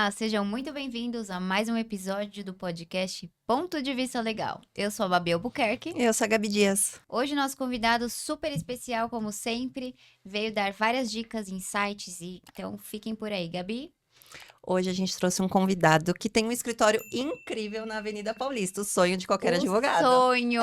Olá, sejam muito bem-vindos a mais um episódio do podcast Ponto de Vista Legal. Eu sou a Babi Albuquerque. Eu sou a Gabi Dias. Hoje nosso convidado super especial, como sempre, veio dar várias dicas, insights, então fiquem por aí, Gabi. Hoje a gente trouxe um convidado que tem um escritório incrível na Avenida Paulista, o sonho de qualquer advogado. Sonho!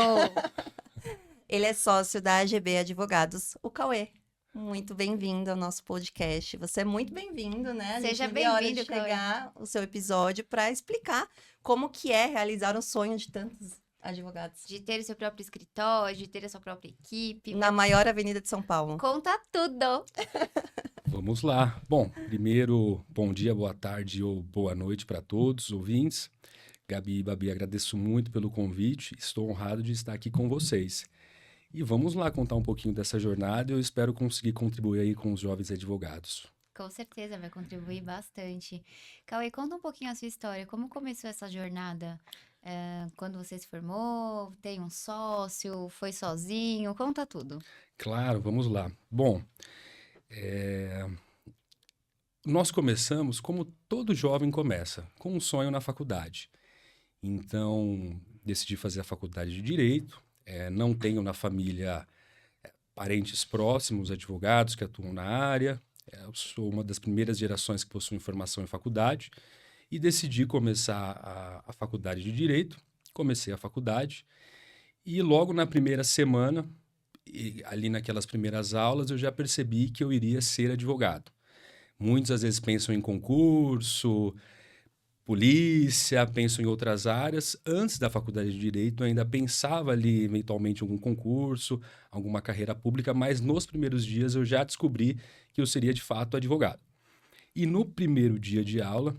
Ele é sócio da AGB Advogados, o Cauê. Muito bem-vindo ao nosso podcast. Você é muito bem-vindo, né? Seja não vê a hora bem-vindo, de chegar o seu episódio para explicar como que é realizar um sonho de tantos advogados. De ter o seu próprio escritório, de ter a sua própria equipe. Na maior avenida de São Paulo. Conta tudo! Vamos lá. Bom, primeiro, bom dia, boa tarde ou boa noite para todos os ouvintes. Gabi e Babi, agradeço muito pelo convite. Estou honrado de estar aqui com vocês. E vamos lá contar um pouquinho dessa jornada. Eu espero conseguir contribuir aí com os jovens advogados. Com certeza vai contribuir bastante. Cauê, conta um pouquinho a sua história. Como começou essa jornada? Quando você se formou? Tem um sócio? Foi sozinho? Conta tudo. Claro, vamos lá. Bom, nós começamos como todo jovem começa, com um sonho na faculdade. Então, decidi fazer a faculdade de Direito. Não tenho na família parentes próximos, advogados que atuam na área. Eu sou uma das primeiras gerações que possuem formação em faculdade e decidi começar a faculdade de Direito. Comecei a faculdade e logo na primeira semana, ali naquelas primeiras aulas, eu já percebi que eu iria ser advogado. Muitos às vezes pensam em concurso, polícia, pensam em outras áreas. Antes da faculdade de Direito, eu ainda pensava ali eventualmente em algum concurso, alguma carreira pública, mas nos primeiros dias eu já descobri que eu seria de fato advogado. E no primeiro dia de aula,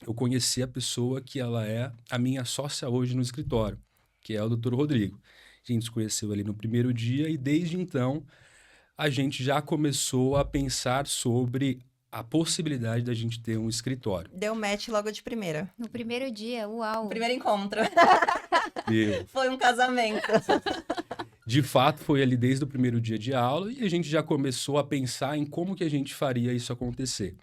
eu conheci a pessoa que ela é a minha sócia hoje no escritório, que é o Dr. Rodrigo. A gente se conheceu ali no primeiro dia e desde então a gente já começou a pensar sobre a possibilidade da gente ter um escritório. Deu match logo de primeira. No primeiro dia, uau! O primeiro encontro. E, Foi um casamento. de fato, foi ali desde o primeiro dia de aula e a gente já começou a pensar em como que a gente faria isso acontecer.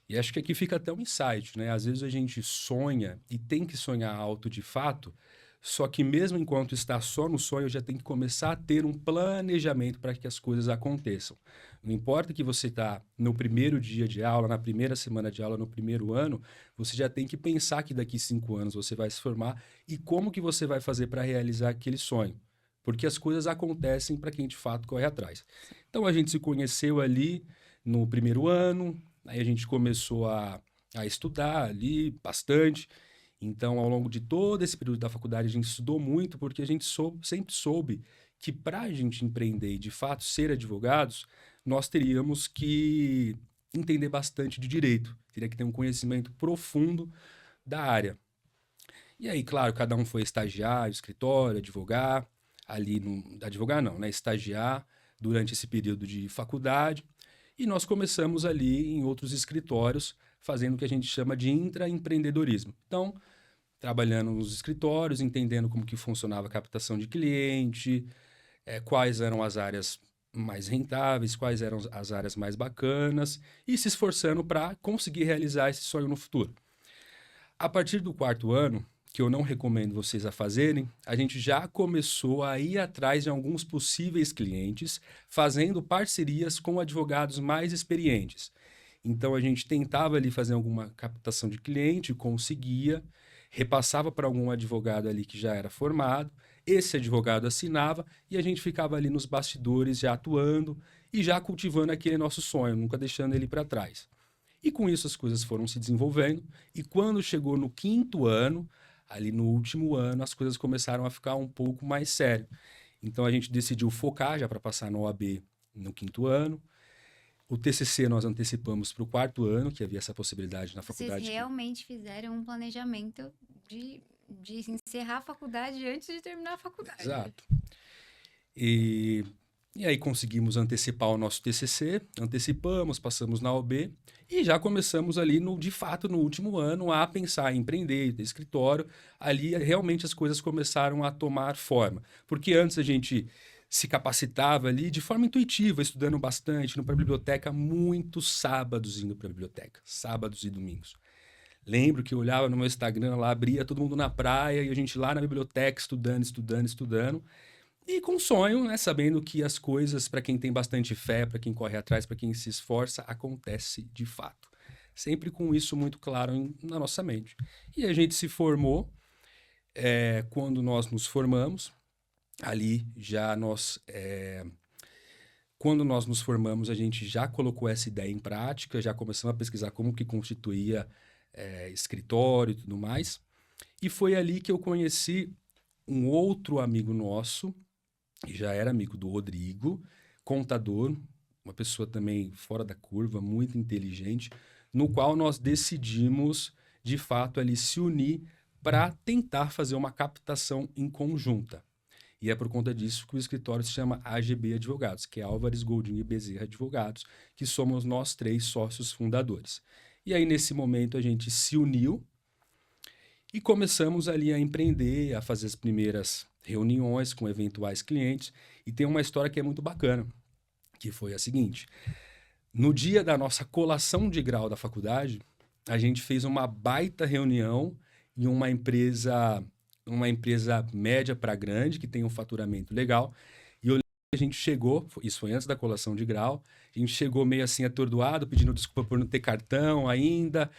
E acho que aqui fica até um insight, né? Às vezes a gente sonha e tem que sonhar alto de fato, só que mesmo enquanto está só no sonho, já tem que começar a ter um planejamento para que as coisas aconteçam. Não importa que você está no primeiro dia de aula, na primeira semana de aula, no primeiro ano, você já tem que pensar que daqui 5 anos você vai se formar e como que você vai fazer para realizar aquele sonho. Porque as coisas acontecem para quem de fato corre atrás. Então a gente se conheceu ali no primeiro ano, aí a gente começou a estudar ali bastante. Então, ao longo de todo esse período da faculdade, a gente estudou muito porque a gente sempre soube que para a gente empreender e, de fato, ser advogados, nós teríamos que entender bastante de direito. Teria que ter um conhecimento profundo da área. E aí, claro, cada um foi estagiar, escritório, advogar, ali no... Advogar não, né? Estagiar durante esse período de faculdade. E nós começamos ali em outros escritórios, fazendo o que a gente chama de intraempreendedorismo. Então, trabalhando nos escritórios, entendendo como que funcionava a captação de cliente, quais eram as áreas mais rentáveis, quais eram as áreas mais bacanas, e se esforçando para conseguir realizar esse sonho no futuro. A partir do 4º ano, que eu não recomendo vocês a fazerem, a gente já começou a ir atrás de alguns possíveis clientes, fazendo parcerias com advogados mais experientes. Então, a gente tentava ali fazer alguma captação de cliente, conseguia, repassava para algum advogado ali que já era formado, esse advogado assinava e a gente ficava ali nos bastidores já atuando e já cultivando aquele nosso sonho, nunca deixando ele para trás. E com isso as coisas foram se desenvolvendo e quando chegou no 5º ano, ali no último ano, as coisas começaram a ficar um pouco mais sério. Então a gente decidiu focar já para passar na OAB no 5º ano. O TCC nós antecipamos para o 4º ano, que havia essa possibilidade na faculdade. Vocês realmente fizeram um planejamento de encerrar a faculdade antes de terminar a faculdade. Exato. E aí conseguimos antecipar o nosso TCC, antecipamos, passamos na OAB e já começamos ali, de fato, no último ano, a pensar em empreender, ter escritório. Ali, realmente, as coisas começaram a tomar forma. Porque antes a gente se capacitava ali de forma intuitiva, estudando bastante, indo para a biblioteca, muitos sábados indo para a biblioteca, sábados e domingos. Lembro que eu olhava no meu Instagram lá, abria todo mundo na praia e a gente lá na biblioteca estudando. E com sonho, né? Sabendo que as coisas, para quem tem bastante fé, para quem corre atrás, para quem se esforça, acontece de fato. Sempre com isso muito claro na nossa mente. E a gente se formou. Quando nós nos formamos, ali já quando nós nos formamos, a gente já colocou essa ideia em prática, já começamos a pesquisar como que constituía escritório e tudo mais. E foi ali que eu conheci um outro amigo nosso, que já era amigo do Rodrigo, contador, uma pessoa também fora da curva, muito inteligente, no qual nós decidimos, de fato, ali se unir para tentar fazer uma captação em conjunta. E é por conta disso que o escritório se chama AGB Advogados, que é Álvares Goldin e Bezerra Advogados, que somos nós 3 sócios fundadores. E aí, nesse momento, a gente se uniu e começamos ali a empreender, a fazer as primeiras reuniões com eventuais clientes. E tem uma história que é muito bacana, que foi a seguinte. No dia da nossa colação de grau da faculdade, a gente fez uma baita reunião em uma empresa média para grande, que tem um faturamento legal. E eu lembro que a gente chegou, isso foi antes da colação de grau, a gente chegou meio assim atordoado, pedindo desculpa por não ter cartão ainda,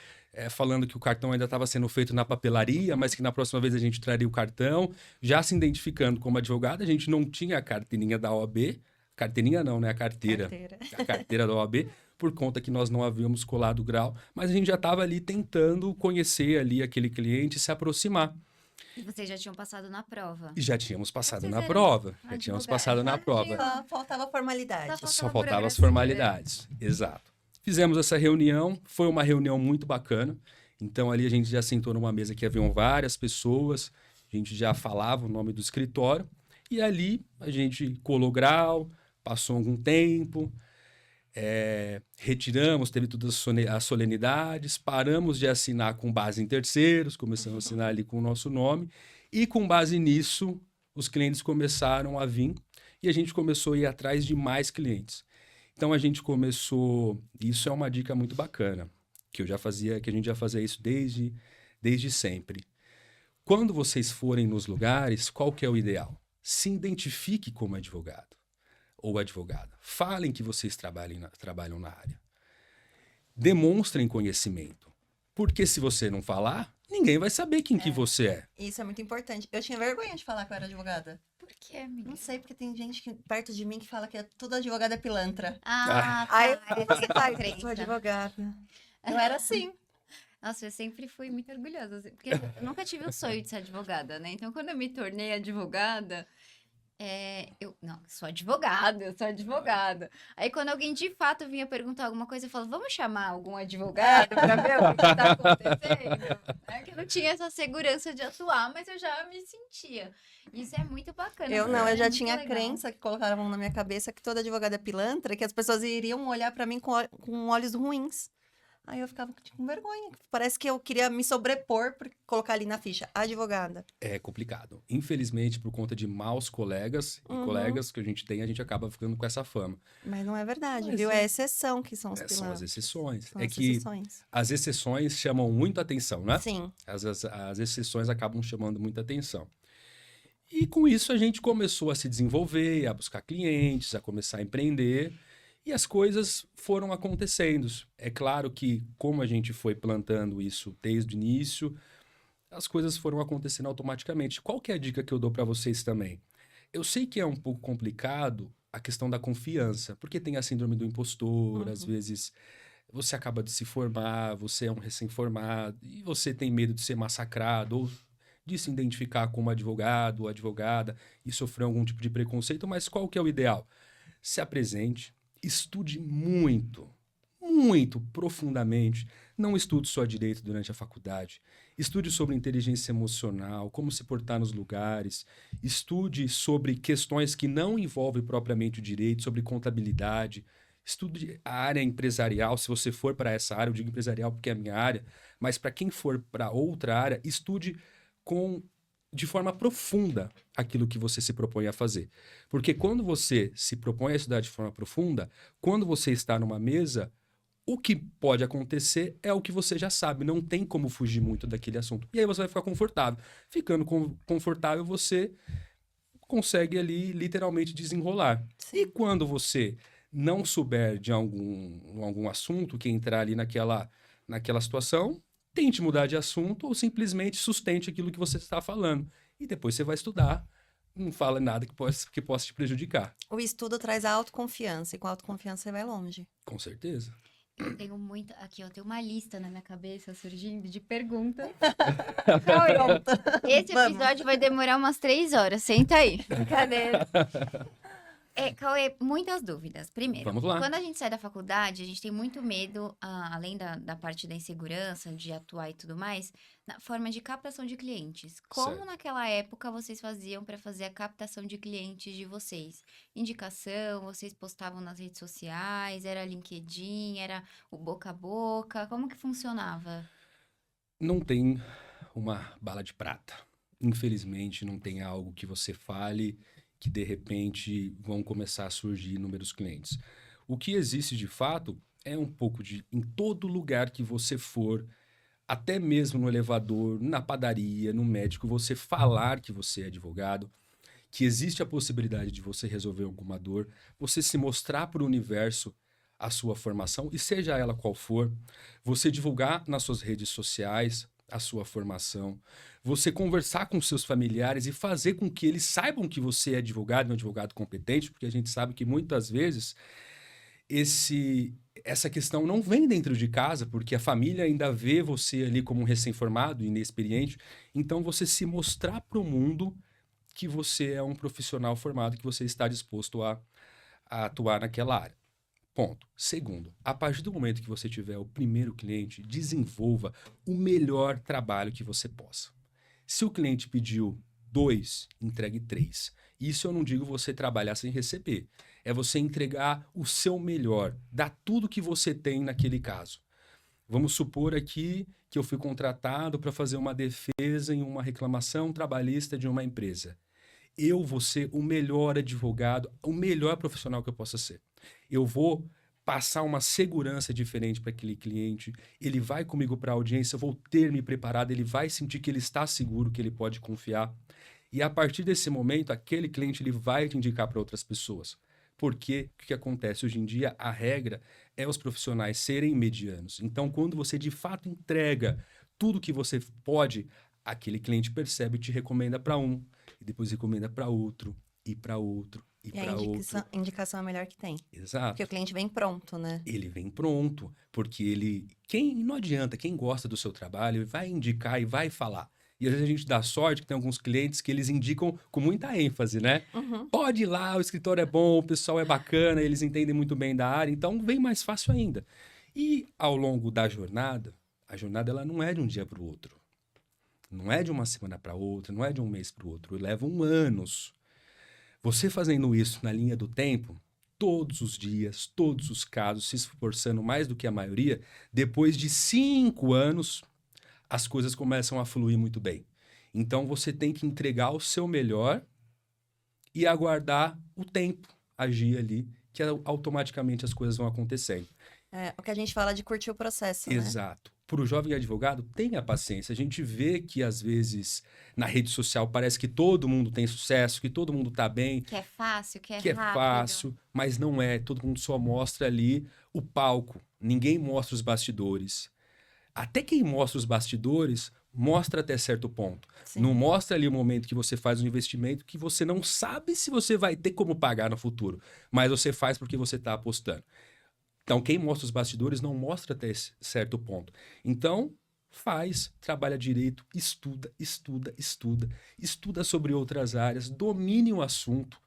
falando que o cartão ainda estava sendo feito na papelaria, mas que na próxima vez a gente traria o cartão, já se identificando como advogado. A gente não tinha a carteirinha da OAB, carteirinha não, né? A carteira da OAB, por conta que nós não havíamos colado o grau, mas a gente já estava ali tentando conhecer ali aquele cliente e se aproximar. E vocês já tinham passado na prova? E já tínhamos passado Vocês na eram prova. Já advogados. tínhamos passado na prova. Só faltava formalidade. Só faltavam as formalidades. Exato. Fizemos essa reunião, foi uma reunião muito bacana. Então ali a gente já sentou numa mesa que haviam várias pessoas, a gente já falava o nome do escritório, e ali a gente colou grau, passou algum tempo, retiramos, teve todas as solenidades, paramos de assinar com base em terceiros, começamos a assinar ali com o nosso nome, e com base nisso, os clientes começaram a vir, e a gente começou a ir atrás de mais clientes. Então a gente começou, isso é uma dica muito bacana, que a gente já fazia isso desde sempre. Quando vocês forem nos lugares, qual que é o ideal? Se identifique como advogado ou advogada. Falem que vocês trabalham na área. Demonstrem conhecimento. Porque se você não falar, ninguém vai saber quem que você é. Isso é muito importante. Eu tinha vergonha de falar que eu era advogada. Por quê, amiga? Não sei, porque tem gente perto de mim que fala que toda advogada é pilantra. Ah, Aí tá. você faz, Crença. eu sou advogada. Eu era assim. Nossa, eu sempre fui muito orgulhosa, assim, porque eu nunca tive o sonho de ser advogada, né? Então, quando eu me tornei advogada, eu sou advogada. Aí, quando alguém de fato vinha perguntar alguma coisa, eu falava, vamos chamar algum advogado para ver o que está acontecendo? Que eu não tinha essa segurança de atuar, mas eu já me sentia. Isso é muito bacana. Eu porque não, é eu já muito tinha legal. crença que colocaram na minha cabeça que toda advogada é pilantra, que as pessoas iriam olhar pra mim com olhos ruins. Aí eu ficava com vergonha. Parece que eu queria me sobrepor por colocar ali na ficha, advogada. É complicado. Infelizmente, por conta de maus colegas e colegas que a gente acaba ficando com essa fama. Mas não é verdade, Mas viu? É exceção que são os São as pilantras. exceções. São É as que exceções. as exceções chamam muito atenção, né? Sim. As exceções acabam chamando muita atenção. E com isso a gente começou a se desenvolver, a buscar clientes, a começar a empreender. E as coisas foram acontecendo. É claro que, como a gente foi plantando isso desde o início, as coisas foram acontecendo automaticamente. Qual que é a dica que eu dou para vocês também? Eu sei que é um pouco complicado a questão da confiança, porque tem a síndrome do impostor, às vezes você acaba de se formar, você é um recém-formado, e você tem medo de ser massacrado, ou de se identificar como advogado ou advogada, e sofrer algum tipo de preconceito, mas qual que é o ideal? Se apresente, estude muito, muito profundamente. Não estude só direito durante a faculdade. Estude sobre inteligência emocional, como se portar nos lugares. Estude sobre questões que não envolvem propriamente o direito, sobre contabilidade. Estude a área empresarial, se você for para essa área, eu digo empresarial porque é a minha área, mas para quem for para outra área, estude de forma profunda aquilo que você se propõe a fazer. Porque quando você se propõe a estudar de forma profunda, quando você está numa mesa, O que pode acontecer é o que você já sabe, não tem como fugir muito daquele assunto. E aí você vai ficar confortável. Ficando confortável, você consegue ali literalmente desenrolar. E Sim. quando você não souber de algum assunto que entrar ali naquela situação, tente mudar de assunto ou simplesmente sustente aquilo que você está falando. E depois você vai estudar, não fala nada que possa te prejudicar. O estudo traz a autoconfiança, e com a autoconfiança você vai longe. Com certeza. Eu tenho muito. Aqui, eu tenho uma lista na minha cabeça surgindo de perguntas. Cauê, esse Vamos. episódio vai demorar umas 3 horas. Senta aí. Brincadeira. Cauê, muitas dúvidas. Primeiro, Vamos lá. quando a gente sai da faculdade, a gente tem muito medo, além da parte da insegurança, de atuar e tudo mais, na forma de captação de clientes. Como Certo. naquela época vocês faziam para fazer a captação de clientes de vocês? Indicação, vocês postavam nas redes sociais, era LinkedIn, era o boca a boca, como que funcionava? Não tem uma bala de prata. Infelizmente, não tem algo que você fale que de repente vão começar a surgir inúmeros clientes. O que existe de fato é um pouco de em todo lugar que você for, até mesmo no elevador, na padaria, no médico, você falar que você é advogado, que existe a possibilidade de você resolver alguma dor, você se mostrar para o universo a sua formação, e seja ela qual for, você divulgar nas suas redes sociais a sua formação, você conversar com seus familiares e fazer com que eles saibam que você é advogado, um advogado competente, porque a gente sabe que muitas vezes essa questão não vem dentro de casa, porque a família ainda vê você ali como um recém-formado, inexperiente. Então, você se mostrar para o mundo que você é um profissional formado, que você está disposto a atuar naquela área. Ponto. Segundo, a partir do momento que você tiver o primeiro cliente, desenvolva o melhor trabalho que você possa. Se o cliente pediu 2, entregue 3. Isso eu não digo você trabalhar sem receber. É você entregar o seu melhor, dar tudo que você tem naquele caso. Vamos supor aqui que eu fui contratado para fazer uma defesa em uma reclamação trabalhista de uma empresa. Eu vou ser o melhor advogado, o melhor profissional que eu possa ser. Eu vou passar uma segurança diferente para aquele cliente, ele vai comigo para a audiência, eu vou ter me preparado, ele vai sentir que ele está seguro, que ele pode confiar. E a partir desse momento, aquele cliente ele vai te indicar para outras pessoas. Porque o que acontece hoje em dia, a regra é os profissionais serem medianos. Então, quando você de fato entrega tudo que você pode, aquele cliente percebe e te recomenda para um, e depois recomenda para outro, e para outro, e E a para outro. indicação é a melhor que tem. Exato. Porque o cliente vem pronto, né? Ele vem pronto, porque não adianta, quem gosta do seu trabalho vai indicar e vai falar. E às vezes a gente dá sorte que tem alguns clientes que eles indicam com muita ênfase, né? Uhum. Pode ir lá, o escritório é bom, o pessoal é bacana, eles entendem muito bem da área, então vem mais fácil ainda. E ao longo da jornada, a jornada ela não é de um dia para o outro. Não é de uma semana para outra, não é de um mês para o outro, levam anos. Você fazendo isso na linha do tempo, todos os dias, todos os casos, se esforçando mais do que a maioria, depois de 5 anos, as coisas começam a fluir muito bem. Então, você tem que entregar o seu melhor e aguardar o tempo agir ali, que automaticamente as coisas vão acontecendo. É o que a gente fala de curtir o processo, né? Exato. Para o jovem advogado, tenha paciência. A gente vê que, às vezes, na rede social, parece que todo mundo tem sucesso, que todo mundo está bem, Que é fácil, que é que é rápido. fácil, mas não é. Todo mundo só mostra ali o palco. Ninguém mostra os bastidores. Até quem mostra os bastidores, mostra até certo ponto. Sim. Não mostra ali o momento que você faz um investimento que você não sabe se você vai ter como pagar no futuro, mas você faz porque você está apostando. Então, quem mostra os bastidores não mostra até esse certo ponto. Então, faz, trabalha direito, estuda, estuda, estuda, estuda sobre outras áreas, domine o assunto,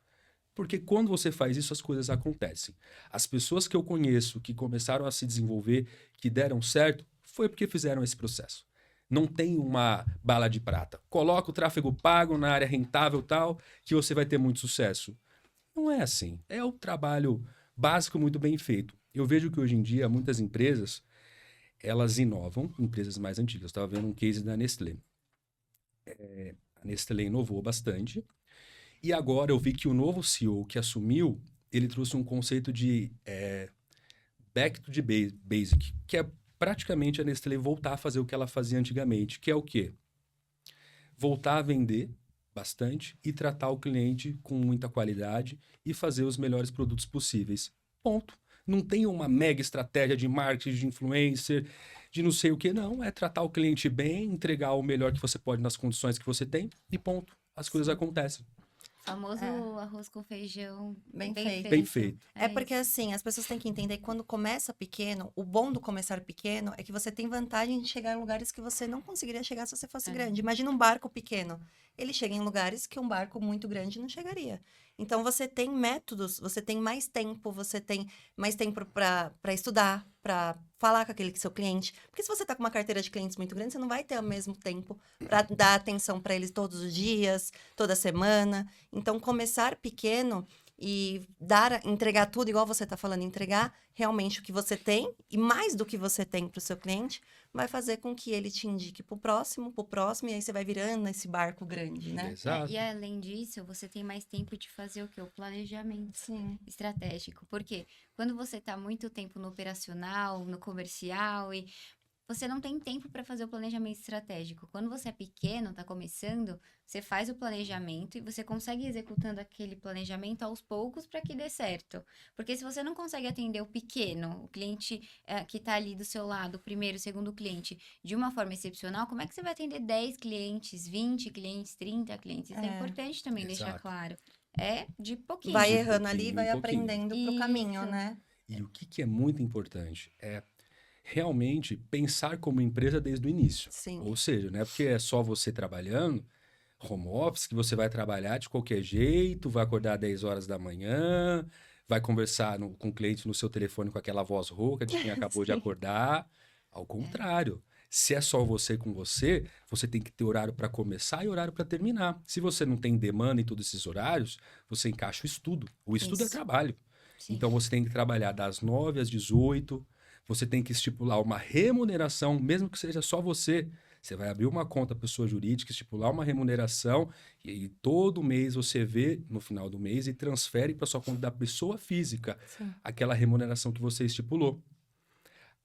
porque quando você faz isso, as coisas acontecem. As pessoas que eu conheço que começaram a se desenvolver, que deram certo, foi porque fizeram esse processo. Não tem uma bala de prata. Coloca o tráfego pago na área rentável tal, que você vai ter muito sucesso. Não é assim. É o trabalho básico muito bem feito. Eu vejo que hoje em dia muitas empresas, elas inovam, empresas mais antigas. Eu estava vendo um case da Nestlé. A Nestlé inovou bastante. E agora eu vi que o novo CEO que assumiu, ele trouxe um conceito de back to the basic, que é praticamente a Nestlé voltar a fazer o que ela fazia antigamente, que é o quê? Voltar a vender bastante e tratar o cliente com muita qualidade e fazer os melhores produtos possíveis. Ponto. Não tem uma mega estratégia de marketing, de influencer, de não sei o que, não. É tratar o cliente bem, entregar o melhor que você pode nas condições que você tem e ponto. As coisas acontecem. Famoso É. arroz com feijão Bem bem feito. Bem feito. feito. É porque isso. assim, as pessoas têm que entender que quando começa pequeno, o bom do começar pequeno é que você tem vantagem de chegar em lugares que você não conseguiria chegar se você fosse É. grande. Imagina um barco pequeno. Ele chega em lugares que um barco muito grande não chegaria. Então você tem métodos, você tem mais tempo para estudar, para falar com aquele seu cliente. Porque se você tá com uma carteira de clientes muito grande, você não vai ter o mesmo tempo para dar atenção para eles todos os dias, toda semana. Então começar pequeno e entregar tudo, igual você está falando, entregar realmente o que você tem e mais do que você tem para o seu cliente, vai fazer com que ele te indique para o próximo, e aí você vai virando esse barco grande, né? Exato. E além disso, você tem mais tempo de fazer o quê? O planejamento Sim. estratégico. Porque quando você está muito tempo no operacional, no comercial, e você não tem tempo para fazer o planejamento estratégico. Quando você é pequeno, está começando, você faz o planejamento e você consegue ir executando aquele planejamento aos poucos para que dê certo. Porque se você não consegue atender o pequeno, o cliente que está ali do seu lado, o primeiro, o segundo cliente, de uma forma excepcional, como é que você vai atender 10 clientes, 20 clientes, 30 clientes? Isso é É. importante também deixar Exato. claro. É de pouquinho. Vai De errando ali e pouquinho vai em pouquinho. aprendendo pro caminho, Isso. né? E o que é muito importante é realmente pensar como empresa desde o início. Sim. Ou seja, não é porque é só você trabalhando, home office, que você vai trabalhar de qualquer jeito, vai acordar às 10 horas da manhã, vai conversar com o cliente no seu telefone com aquela voz rouca de quem acabou de Sim. acordar. Ao contrário. Se é só você com você, você tem que ter horário para começar e horário para terminar. Se você não tem demanda em todos esses horários, você encaixa o estudo. O estudo é Isso. trabalho. Sim. Então você tem que trabalhar das 9 às 18, você tem que estipular uma remuneração, mesmo que seja só você. Você vai abrir uma conta pessoa jurídica, estipular uma remuneração, e aí todo mês você vê no final do mês e transfere para sua conta da pessoa física Sim. aquela remuneração que você estipulou.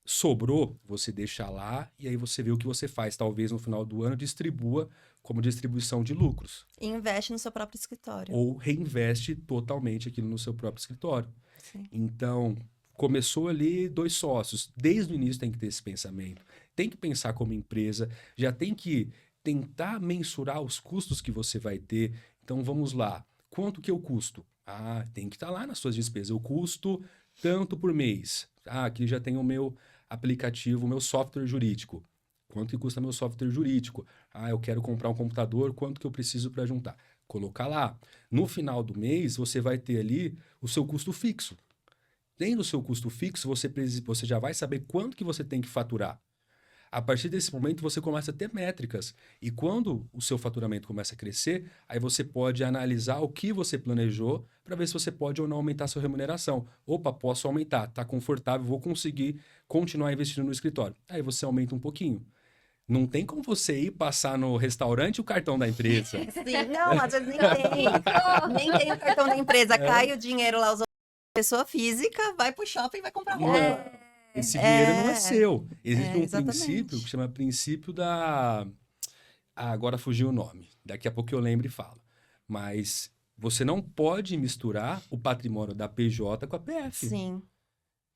Sobrou, você deixa lá e aí você vê o que você faz. Talvez no final do ano distribua como distribuição de lucros. E investe no seu próprio escritório. Ou reinveste totalmente aquilo no seu próprio escritório. Sim. Então, começou ali 2 sócios. Desde o início tem que ter esse pensamento. Tem que pensar como empresa, já tem que tentar mensurar os custos que você vai ter. Então, vamos lá. Quanto que eu custo? Ah, tem que estar lá nas suas despesas. Eu custo tanto por mês. Ah, aqui já tem o meu aplicativo, o meu software jurídico. Quanto que custa meu software jurídico? Ah, eu quero comprar um computador, quanto que eu preciso para juntar? Colocar lá. No final do mês, você vai ter ali o seu custo fixo. Tendo o seu custo fixo, você já vai saber quanto que você tem que faturar. A partir desse momento, você começa a ter métricas. E quando o seu faturamento começa a crescer, aí você pode analisar o que você planejou para ver se você pode ou não aumentar a sua remuneração. Opa, posso aumentar, está confortável, vou conseguir continuar investindo no escritório. Aí você aumenta um pouquinho. Não tem como você ir passar no restaurante o cartão da empresa. Sim, não, às vezes nem tem. Nem tem o cartão da empresa. Cai o dinheiro lá, pessoa física, vai pro shopping e vai comprar roupa. Esse dinheiro não é É. seu. Existe um Exatamente. princípio que chama princípio da. Ah, agora fugiu o nome. Daqui a pouco eu lembro e falo. Mas você não pode misturar o patrimônio da PJ com a PF. Sim.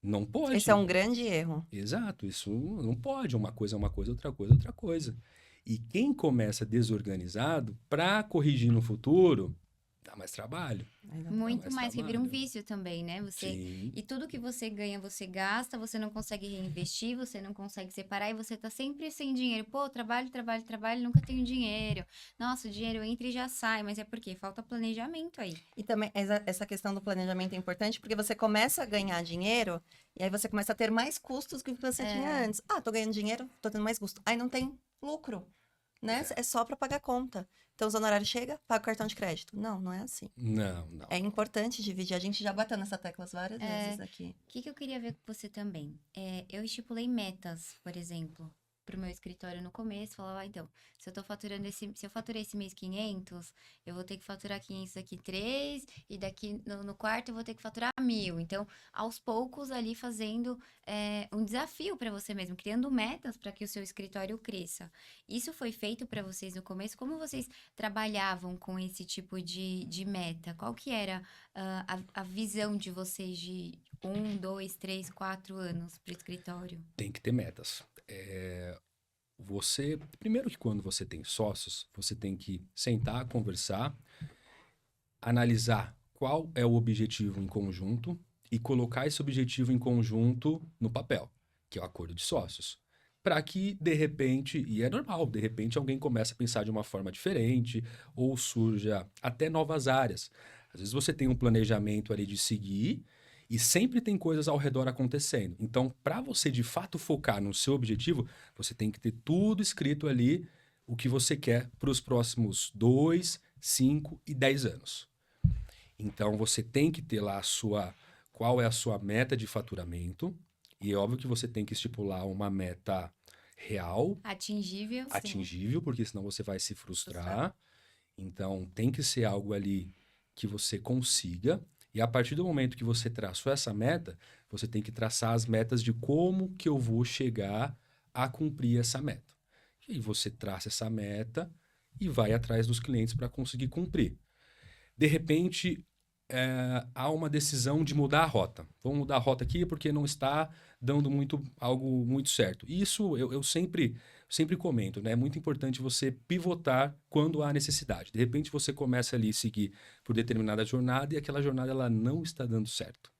Não pode. Esse é um grande erro. Exato, isso não pode. Uma coisa é uma coisa, outra coisa é outra coisa. E quem começa desorganizado, para corrigir no futuro, dá mais trabalho. Muito mais mais, que vira um trabalho. vício também, né? Você Sim. E tudo que você ganha, você gasta, você não consegue reinvestir, você não consegue separar e você tá sempre sem dinheiro. Pô, trabalho, trabalho, trabalho, nunca tenho dinheiro. Nossa, o dinheiro entra e já sai, mas é porque falta planejamento aí. E também essa questão do planejamento é importante porque você começa a ganhar dinheiro e aí você começa a ter mais custos do que você tinha antes. Ah, tô ganhando dinheiro, tô tendo mais custo. Aí não tem lucro, né? É só para pagar conta. Então, os honorários chega, paga o cartão de crédito. Não, não é assim. Não. É importante dividir. A gente já bateu nessa tecla várias vezes aqui. O que eu queria ver com você também? Eu estipulei metas, por exemplo, pro meu escritório no começo, falava, então, se eu tô faturando se eu faturei esse mês 500, eu vou ter que faturar 500 daqui 3, e daqui no quarto eu vou ter que faturar 1.000. Então, aos poucos ali fazendo um desafio para você mesmo, criando metas para que o seu escritório cresça. Isso foi feito para vocês no começo? Como vocês trabalhavam com esse tipo de meta? Qual que era a visão de vocês de 1, 2, 3, 4 anos para o escritório? Tem que ter metas. Primeiro que quando você tem sócios, você tem que sentar, conversar, analisar qual é o objetivo em conjunto e colocar esse objetivo em conjunto no papel, que é o acordo de sócios. Para que, de repente, e é normal, de repente alguém começa a pensar de uma forma diferente ou surja até novas áreas. Às vezes você tem um planejamento ali de seguir e sempre tem coisas ao redor acontecendo. Então, para você de fato focar no seu objetivo, você tem que ter tudo escrito ali, o que você quer para os próximos 2, 5 e 10 anos. Então, você tem que ter lá qual é a sua meta de faturamento. E é óbvio que você tem que estipular uma meta real, Atingível, porque senão você vai se frustrar. Então, tem que ser algo ali que você consiga. E a partir do momento que você traçou essa meta, você tem que traçar as metas de como que eu vou chegar a cumprir essa meta. E aí você traça essa meta e vai atrás dos clientes para conseguir cumprir. De repente, há uma decisão de mudar a rota. Vamos mudar a rota aqui porque não está dando algo muito certo. E isso eu sempre comento, né? É muito importante você pivotar quando há necessidade. De repente você começa ali a seguir por determinada jornada e aquela jornada ela não está dando certo.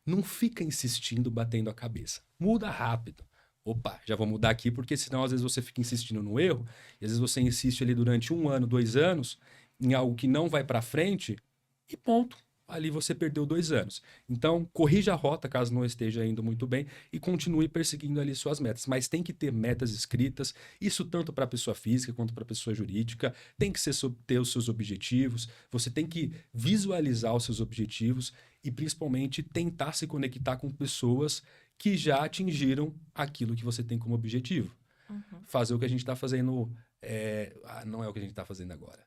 Não fica insistindo, batendo a cabeça. Muda rápido. Opa, já vou mudar aqui porque senão às vezes você fica insistindo no erro e às vezes você insiste ali durante 1 ano, 2 anos em algo que não vai para frente e ponto. Ali você perdeu 2 anos. Então, corrija a rota caso não esteja indo muito bem e continue perseguindo ali suas metas. Mas tem que ter metas escritas, isso tanto para a pessoa física quanto para a pessoa jurídica. Tem que ter os seus objetivos, você tem que visualizar os seus objetivos e principalmente tentar se conectar com pessoas que já atingiram aquilo que você tem como objetivo. Fazer o que a gente está fazendo... não é o que a gente está fazendo agora.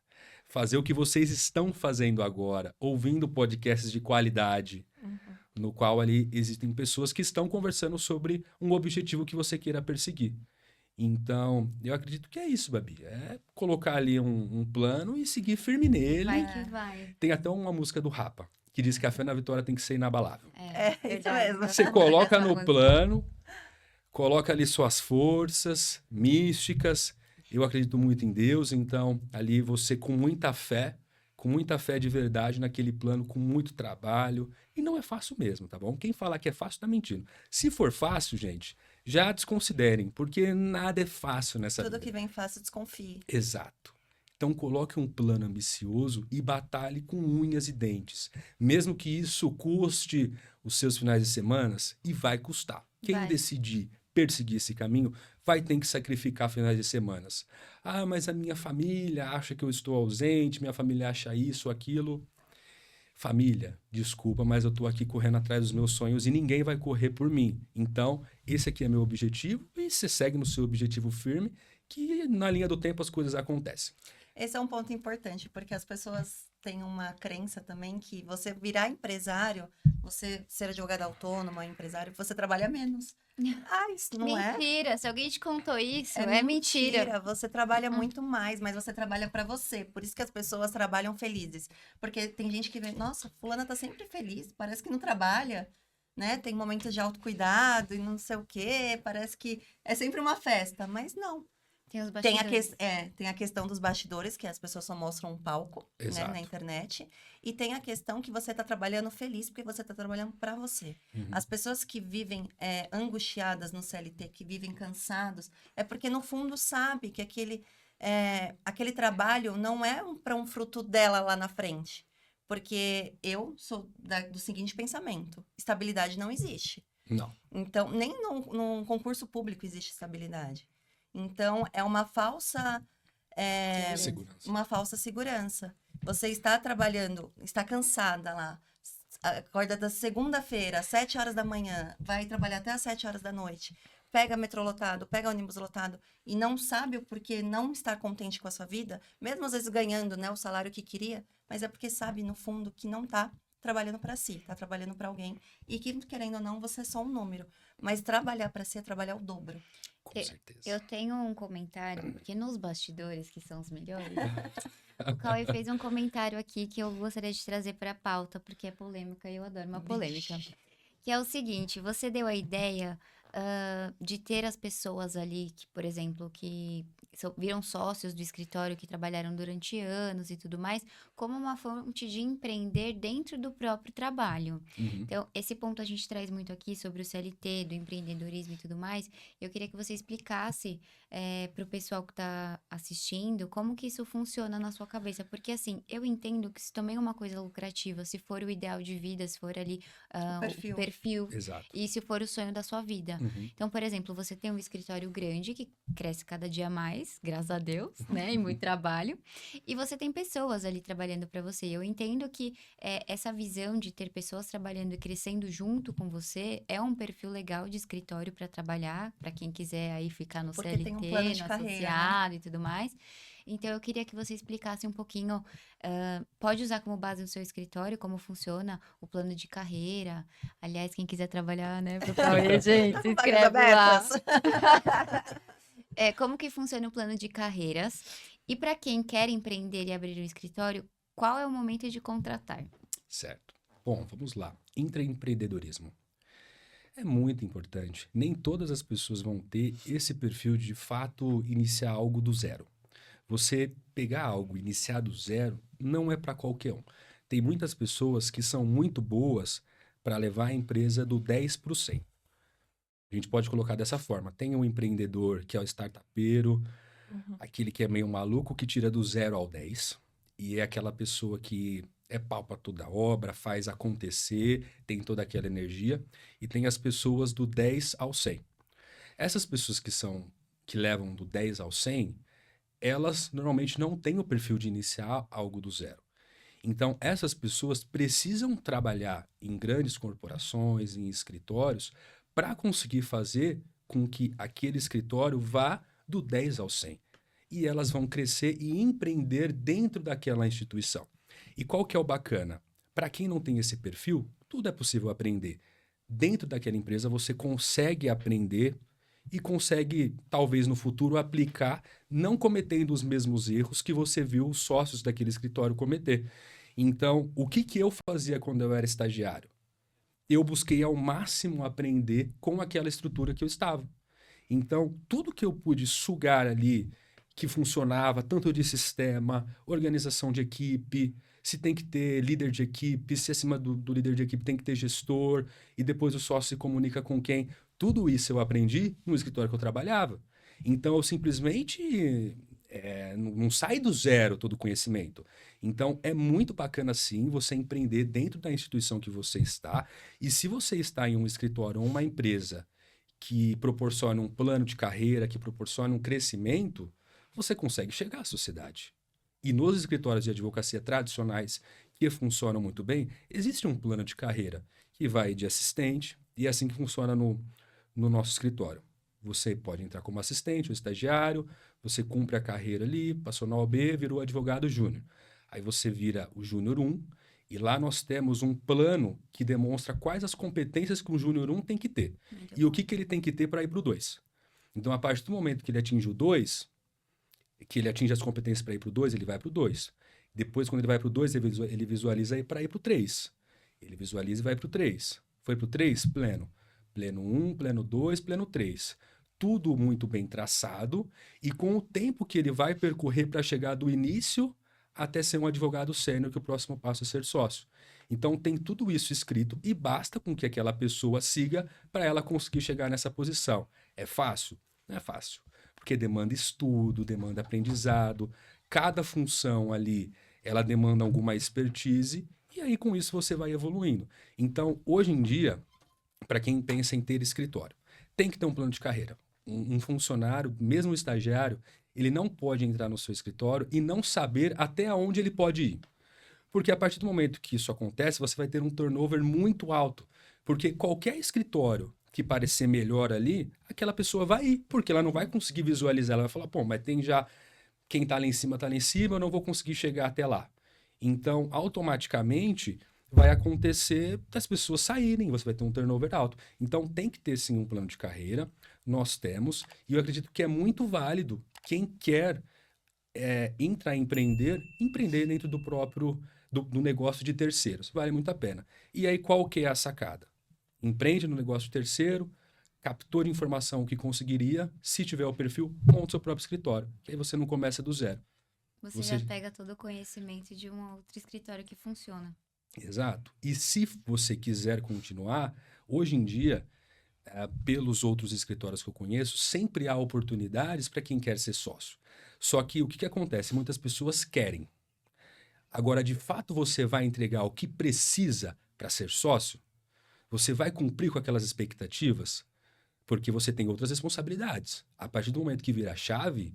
Fazer o que vocês estão fazendo agora, ouvindo podcasts de qualidade, no qual ali existem pessoas que estão conversando sobre um objetivo que você queira perseguir. Então, eu acredito que é isso, Babi. É colocar ali um plano e seguir firme nele. Vai que vai. Tem até uma música do Rapa, que diz que a fé na vitória tem que ser inabalável. Isso mesmo. Você coloca no plano, coloca ali suas forças místicas. Eu acredito muito em Deus, então ali você com muita fé de verdade naquele plano, com muito trabalho. E não é fácil mesmo, tá bom? Quem falar que é fácil tá mentindo. Se for fácil, gente, já desconsiderem, porque nada é fácil nessa vida. Tudo que vem fácil, desconfie. Exato. Então coloque um plano ambicioso e batalhe com unhas e dentes. Mesmo que isso custe os seus finais de semana, e vai custar. Quem decidir perseguir esse caminho vai ter que sacrificar finais de semanas. Ah, mas a minha família acha que eu estou ausente, minha família acha isso, aquilo. Família, desculpa, mas eu estou aqui correndo atrás dos meus sonhos e ninguém vai correr por mim. Então, esse aqui é meu objetivo e você segue no seu objetivo firme que na linha do tempo as coisas acontecem. Esse é um ponto importante, porque as pessoas têm uma crença também que você virar empresário, você ser advogado autônomo, empresário, você trabalha menos. Ah, isso não é? Mentira, se alguém te contou isso, é mentira. Você trabalha muito mais, mas você trabalha pra você. Por isso que as pessoas trabalham felizes. Porque tem gente que vê, nossa, fulana tá sempre feliz, parece que não trabalha, né? Tem momentos de autocuidado e não sei o quê, parece que é sempre uma festa, mas não. Tem os bastidores. Tem a questão dos bastidores, que as pessoas só mostram um palco, né, na internet. E tem a questão que você está trabalhando feliz, porque você está trabalhando para você. As pessoas que vivem angustiadas no CLT, que vivem cansados, é porque no fundo sabe que aquele trabalho não é para um fruto dela lá na frente. Porque eu sou do seguinte pensamento: estabilidade não existe. Não. Então, nem num concurso público existe estabilidade. Então, é uma falsa segurança. Você está trabalhando, está cansada lá, acorda da segunda-feira, às 7 horas da manhã, vai trabalhar até às 7 horas da noite. pega metrô lotado, pega ônibus lotado e não sabe o porquê não estar contente com a sua vida, mesmo às vezes ganhando, né, o salário que queria, mas é porque sabe no fundo que não tá trabalhando para si, tá trabalhando para alguém e que, querendo ou não, você é só um número, mas trabalhar para si é trabalhar o dobro. Com Eu certeza. tenho um comentário, porque nos bastidores, que são os melhores, o Cauê fez um comentário aqui que eu gostaria de trazer para a pauta, porque é polêmica e eu adoro uma polêmica. Vixe. Que é o seguinte, você deu a ideia de ter as pessoas ali que, por exemplo, que viram sócios do escritório que trabalharam durante anos e tudo mais, como uma fonte de empreender dentro do próprio trabalho. Uhum. Então, esse ponto a gente traz muito aqui sobre o CLT, do empreendedorismo e tudo mais. Eu queria que você explicasse para o pessoal que está assistindo como que isso funciona na sua cabeça. Porque, assim, eu entendo que isso também é uma coisa lucrativa, se for o ideal de vida, se for ali o perfil Exato. e se for o sonho da sua vida. Uhum. Então, por exemplo, você tem um escritório grande que cresce cada dia mais, graças a Deus, né? E muito trabalho. E você tem pessoas ali trabalhando para você. Eu entendo que essa visão de ter pessoas trabalhando e crescendo junto com você é um perfil legal de escritório para trabalhar, para quem quiser aí ficar no Porque CLT, tem um plano de no carreira, né? associado e tudo mais. Então, eu queria que você explicasse um pouquinho, pode usar como base o seu escritório, como funciona o plano de carreira. Aliás, quem quiser trabalhar, né, pro Cauê, gente, se Vagas inscreve lá. abertas. Como que funciona o plano de carreiras? E para quem quer empreender e abrir um escritório, qual é o momento de contratar? Certo. Bom, vamos lá. Intraempreendedorismo. É muito importante. Nem todas as pessoas vão ter esse perfil de fato iniciar algo do zero. Você pegar algo, iniciar do zero, não é para qualquer um. Tem muitas pessoas que são muito boas para levar a empresa do 10 para o 100. A gente pode colocar dessa forma. Tem um empreendedor que é o startupeiro, aquele que é meio maluco, que tira do 0 ao 10. E é aquela pessoa que é pau para toda obra, faz acontecer, tem toda aquela energia. E tem as pessoas do 10 ao 100. Essas pessoas que levam do 10 ao 100, elas normalmente não têm o perfil de iniciar algo do zero. Então, essas pessoas precisam trabalhar em grandes corporações, em escritórios, para conseguir fazer com que aquele escritório vá do 10 ao 100. E elas vão crescer e empreender dentro daquela instituição. E qual que é o bacana? Para quem não tem esse perfil, tudo é possível aprender. Dentro daquela empresa, você consegue aprender e consegue, talvez no futuro, aplicar, não cometendo os mesmos erros que você viu os sócios daquele escritório cometer. Então, o que eu fazia quando eu era estagiário? Eu busquei ao máximo aprender com aquela estrutura que eu estava. Então, tudo que eu pude sugar ali, que funcionava, tanto de sistema, organização de equipe, se tem que ter líder de equipe, se acima do líder de equipe tem que ter gestor, e depois o sócio se comunica com quem. Tudo isso eu aprendi no escritório que eu trabalhava. Então, eu simplesmente não sai do zero todo o conhecimento. Então, é muito bacana, sim, você empreender dentro da instituição que você está. E se você está em um escritório ou uma empresa que proporciona um plano de carreira, que proporciona um crescimento, você consegue chegar à sociedade. E nos escritórios de advocacia tradicionais, que funcionam muito bem, existe um plano de carreira que vai de assistente, e é assim que funciona no nosso escritório. Você pode entrar como assistente ou estagiário, você cumpre a carreira ali, passou na OAB, virou advogado júnior. Aí você vira o júnior 1, e lá nós temos um plano que demonstra quais as competências que um júnior 1 tem que ter. Muito E o bom. que ele tem que ter para ir para o 2. Então, a partir do momento que ele atinge o 2, que ele atinge as competências para ir para o 2, ele vai para o 2. Depois, quando ele vai para o 2, ele visualiza para ir para o 3. Ele visualiza e vai para o 3. Foi para o 3? Pleno. Pleno 1, pleno 2, pleno 3. Tudo muito bem traçado e com o tempo que ele vai percorrer para chegar do início até ser um advogado sênior, que o próximo passo é ser sócio. Então, tem tudo isso escrito e basta com que aquela pessoa siga para ela conseguir chegar nessa posição. É fácil? Não é fácil. Porque demanda estudo, demanda aprendizado. Cada função ali, ela demanda alguma expertise e aí com isso você vai evoluindo. Então, hoje em dia, para quem pensa em ter escritório, tem que ter um plano de carreira. Um funcionário, mesmo um estagiário, ele não pode entrar no seu escritório e não saber até onde ele pode ir. Porque a partir do momento que isso acontece, você vai ter um turnover muito alto. Porque qualquer escritório que parecer melhor ali, aquela pessoa vai ir, porque ela não vai conseguir visualizar. Ela vai falar, pô, mas tem já quem tá lá em cima, eu não vou conseguir chegar até lá. Então, automaticamente, vai acontecer das pessoas saírem, você vai ter um turnover alto. Então, tem que ter, sim, um plano de carreira, nós temos, e eu acredito que é muito válido quem quer entrar em empreender dentro do próprio, do negócio de terceiros. Vale muito a pena. E aí, qual que é a sacada? Empreende no negócio de terceiro, captura informação que conseguiria, se tiver o perfil, monta seu próprio escritório. Que aí você não começa do zero. Você já pega todo o conhecimento de um outro escritório que funciona. Exato. E se você quiser continuar, hoje em dia, pelos outros escritórios que eu conheço, sempre há oportunidades para quem quer ser sócio. Só que o que acontece? Muitas pessoas querem. Agora, de fato, você vai entregar o que precisa para ser sócio? Você vai cumprir com aquelas expectativas? Porque você tem outras responsabilidades. A partir do momento que vira a chave,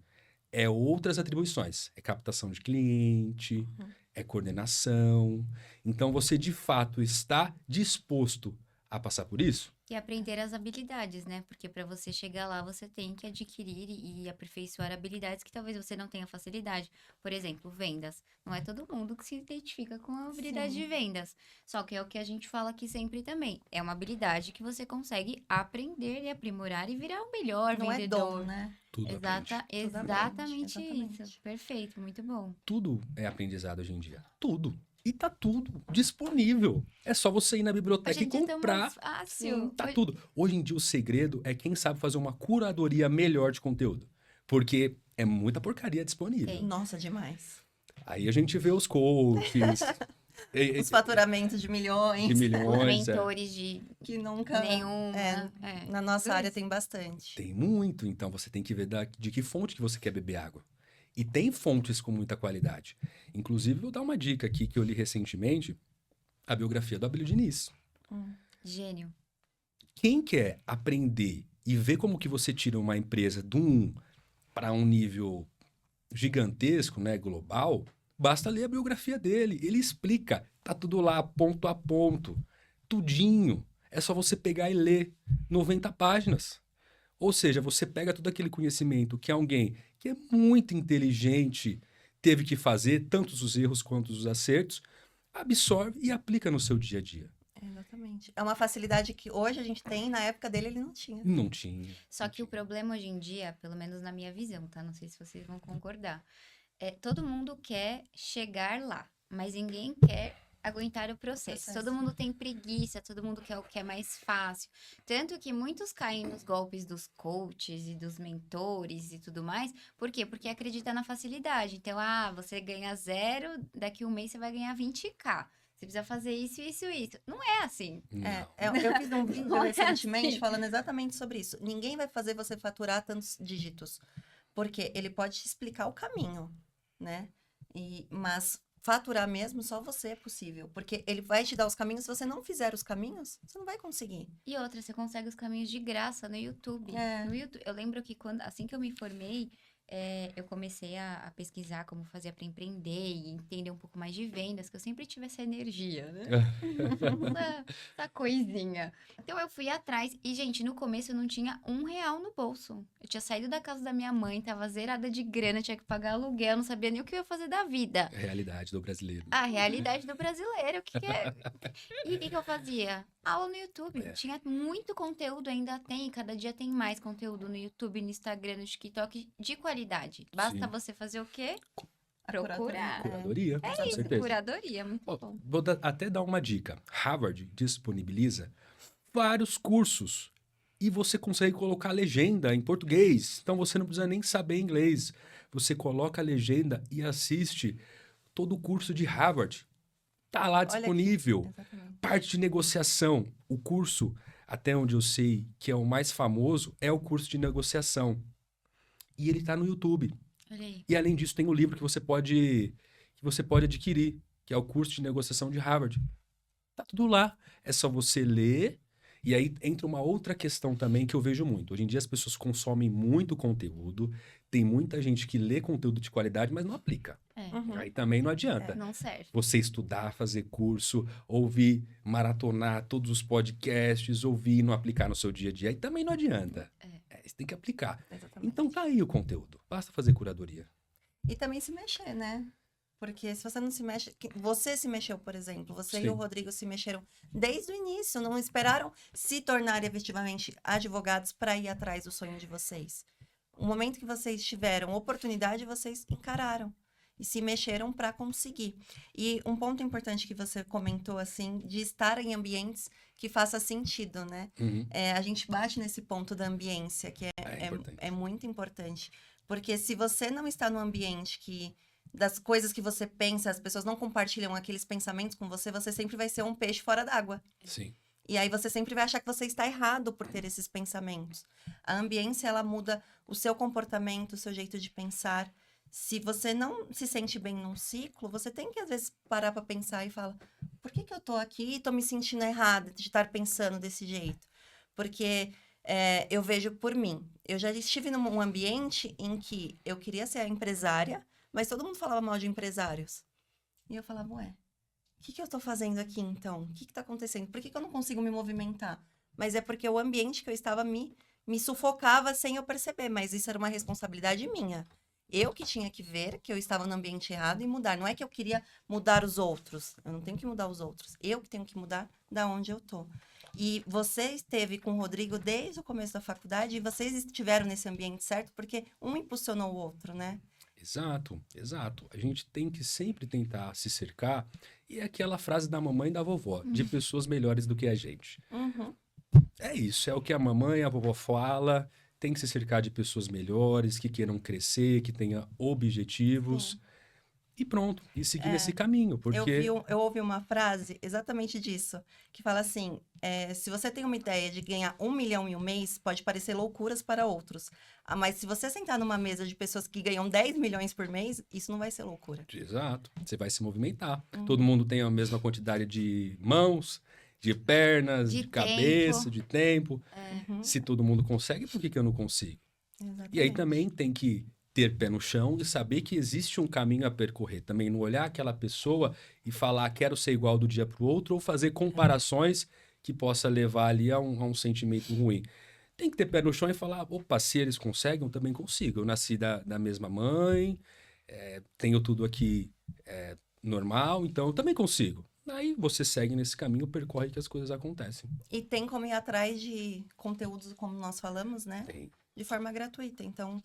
é outras atribuições. É captação de cliente, é coordenação. Então, você de fato está disposto a passar por isso? E aprender as habilidades, né? Porque para você chegar lá, você tem que adquirir e aperfeiçoar habilidades que talvez você não tenha facilidade. Por exemplo, vendas. Não é todo mundo que se identifica com a habilidade de vendas. Só que é o que a gente fala aqui sempre também. É uma habilidade que você consegue aprender e aprimorar e virar o melhor Não é vendedor. dom, né? Tudo aprende. Exatamente Exatamente. isso. Perfeito, muito bom. Tudo é aprendizado hoje em dia. Tudo. E tá tudo disponível. É só você ir na biblioteca Hoje e em dia é tão comprar. mais fácil. Tá tudo. Hoje em dia o segredo é quem sabe fazer uma curadoria melhor de conteúdo. Porque é muita porcaria disponível. Tem. Nossa, demais. Aí a gente vê os coaches Os faturamentos de de milhões, Os milhões. mentores de que nunca... nenhuma. Na nossa Tudo área isso. tem bastante. Tem muito, então você tem que ver de que fonte que você quer beber água. E tem fontes com muita qualidade. Inclusive, vou dar uma dica aqui que eu li recentemente, a biografia do Abílio Diniz. Gênio. Quem quer aprender e ver como que você tira uma empresa de um para um nível gigantesco, né, global, basta ler a biografia dele. Ele explica, tá tudo lá, ponto a ponto, tudinho. É só você pegar e ler 90 páginas. Ou seja, você pega todo aquele conhecimento que alguém que é muito inteligente teve que fazer, tantos os erros quanto os acertos, absorve e aplica no seu dia a dia. Exatamente. É uma facilidade que hoje a gente tem, na época dele ele não tinha. Não tinha. Só que o problema hoje em dia, pelo menos na minha visão, tá? Não sei se vocês vão concordar. Todo mundo quer chegar lá, mas ninguém quer aguentar o processo. Todo mundo tem preguiça, todo mundo quer o que é mais fácil. Tanto que muitos caem nos golpes dos coaches e dos mentores e tudo mais. Por quê? Porque acredita na facilidade. Então, você ganha 0, daqui um mês você vai ganhar 20k. Você precisa fazer isso, isso, isso. Não é assim. Não. Eu fiz um vídeo Não é recentemente assim. falando exatamente sobre isso. Ninguém vai fazer você faturar tantos dígitos. Porque ele pode te explicar o caminho, né? Mas faturar mesmo, só você é possível. Porque ele vai te dar os caminhos. Se você não fizer os caminhos, você não vai conseguir. E outra, você consegue os caminhos de graça no YouTube. É. No YouTube, eu lembro que assim que eu me formei, eu comecei a pesquisar como fazer para empreender e entender um pouco mais de vendas, que eu sempre tive essa energia, né? essa coisinha. Então eu fui atrás e, gente, no começo eu não tinha R$1 no bolso. Eu tinha saído da casa da minha mãe, tava zerada de grana, tinha que pagar aluguel, não sabia nem o que eu ia fazer da vida. Realidade do brasileiro. A realidade do brasileiro, o que é? E o que eu fazia? Aula no YouTube. Tinha muito conteúdo, ainda tem, cada dia tem mais conteúdo no YouTube, no Instagram, no TikTok, de qualidade. Basta Sim. você fazer o quê? A Procurar. Curadoria, com Isso, certeza. curadoria, muito Ó, bom. vou até dar uma dica. Harvard disponibiliza vários cursos e você consegue colocar legenda em português. Então você não precisa nem saber inglês. Você coloca a legenda e assiste todo o curso de Harvard. Tá lá disponível. Exatamente. Parte de negociação. O curso, até onde eu sei que é o mais famoso, é o curso de negociação. E ele tá no YouTube. Olha aí. E além disso, tem o livro que você pode adquirir, que é o curso de negociação de Harvard. Tá tudo lá. É só você ler. E aí entra uma outra questão também que eu vejo muito. Hoje em dia as pessoas consomem muito conteúdo. Tem muita gente que lê conteúdo de qualidade, mas não aplica. Uhum. Aí também não adianta. Não serve. Você estudar, fazer curso, ouvir, maratonar todos os podcasts, ouvir e não aplicar no seu dia a dia. Aí também não adianta. Você tem que aplicar. Exatamente. Então tá aí o conteúdo. Basta fazer curadoria. E também se mexer, né? Porque se você não se mexe... Você se mexeu, por exemplo. Você e Sim. o Rodrigo se mexeram desde o início. Não esperaram se tornarem efetivamente advogados para ir atrás do sonho de vocês. O momento que vocês tiveram oportunidade, vocês encararam. E se mexeram para conseguir. E um ponto importante que você comentou, assim, de estar em ambientes que faça sentido, né? Uhum. A gente bate nesse ponto da ambiência, que Importante. é muito importante. Porque se você não está no ambiente que das coisas que você pensa, as pessoas não compartilham aqueles pensamentos com você, você sempre vai ser um peixe fora d'água. Sim. E aí você sempre vai achar que você está errado por ter esses pensamentos. A ambiência, ela muda o seu comportamento, o seu jeito de pensar. Se você não se sente bem num ciclo, você tem que, às vezes, parar para pensar e falar, por que eu tô aqui e tô me sentindo errada de estar pensando desse jeito? Porque eu vejo por mim. Eu já estive num ambiente em que eu queria ser a empresária, mas todo mundo falava mal de empresários. E eu falava, ué, o que eu tô fazendo aqui, então? O que tá acontecendo? Por que eu não consigo me movimentar? Mas é porque o ambiente que eu estava me sufocava sem eu perceber, mas isso era uma responsabilidade minha. Eu que tinha que ver que eu estava no ambiente errado e mudar. Não é que eu queria mudar os outros. Eu não tenho que mudar os outros. Eu que tenho que mudar da onde eu tô. E você esteve com o Rodrigo desde o começo da faculdade e vocês estiveram nesse ambiente certo porque um impulsionou o outro, né? Exato, exato. A gente tem que sempre tentar se cercar. E é aquela frase da mamãe e da vovó, de pessoas melhores do que a gente. Uhum. É isso, é o que a mamãe e a vovó fala. Tem que se cercar de pessoas melhores, que queiram crescer, que tenham objetivos. Sim. E pronto, e seguir nesse caminho, porque... Eu ouvi uma frase exatamente disso, que fala assim, se você tem uma ideia de ganhar 1 milhão em um mês, pode parecer loucuras para outros. Mas se você sentar numa mesa de pessoas que ganham 10 milhões por mês, isso não vai ser loucura. Exato, você vai se movimentar. Todo mundo tem a mesma quantidade de mãos, de pernas, De de cabeça, tempo. de tempo. Uhum. Se todo mundo consegue, por que eu não consigo? Exatamente. E aí também tem que ter pé no chão e saber que existe um caminho a percorrer. Também não olhar aquela pessoa e falar quero ser igual do dia para o outro ou fazer comparações que possa levar ali a um sentimento ruim. Tem que ter pé no chão e falar, opa, se eles conseguem, eu também consigo. Eu nasci da mesma mãe, tenho tudo aqui normal, então eu também consigo. Aí você segue nesse caminho, percorre que as coisas acontecem. E tem como ir atrás de conteúdos, como nós falamos, né? Tem. De forma gratuita. Então,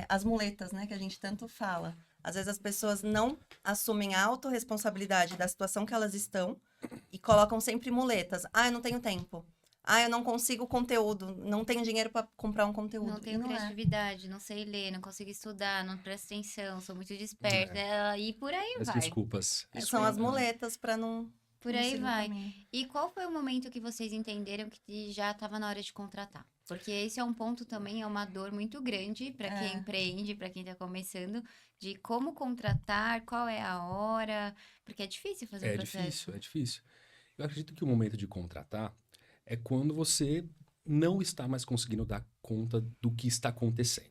as muletas, né, que a gente tanto fala. Às vezes as pessoas não assumem a autorresponsabilidade da situação que elas estão e colocam sempre muletas. Ah, eu não tenho tempo. Ah, eu não consigo conteúdo. Não tenho dinheiro para comprar um conteúdo. Não tenho E não é. criatividade, não sei ler, não consigo estudar, não presto atenção, sou muito dispersa. E por aí As vai. desculpas. São as muletas para não. Por não aí seguir o vai. caminho. E qual foi o momento que vocês entenderam que já estava na hora de contratar? Porque esse é um ponto também, é uma dor muito grande para quem empreende, para quem está começando, de como contratar, qual é a hora, porque é difícil fazer o processo. É difícil. Eu acredito que o momento de contratar é quando você não está mais conseguindo dar conta do que está acontecendo.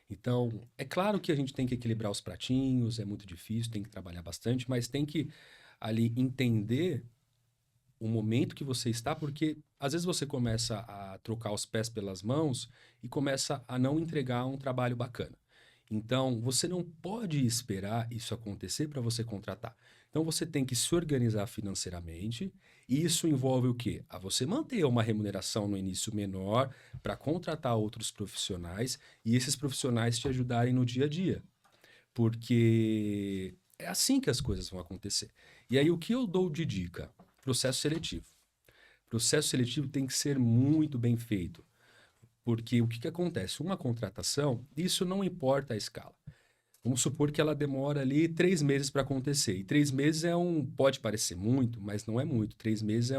Então, é claro que a gente tem que equilibrar os pratinhos, é muito difícil, tem que trabalhar bastante, mas tem que ali entender o momento que você está, porque às vezes você começa a trocar os pés pelas mãos e começa a não entregar um trabalho bacana. Então, você não pode esperar isso acontecer para você contratar. Então, você tem que se organizar financeiramente, e isso envolve o quê? A você manter uma remuneração no início menor para contratar outros profissionais e esses profissionais te ajudarem no dia a dia. Porque é assim que as coisas vão acontecer. E aí, o que eu dou de dica? Processo seletivo. Processo seletivo tem que ser muito bem feito. Porque o que acontece? Uma contratação, isso não importa a escala. Vamos supor que ela demora ali 3 meses para acontecer. E 3 meses pode parecer muito, mas não é muito. 3 meses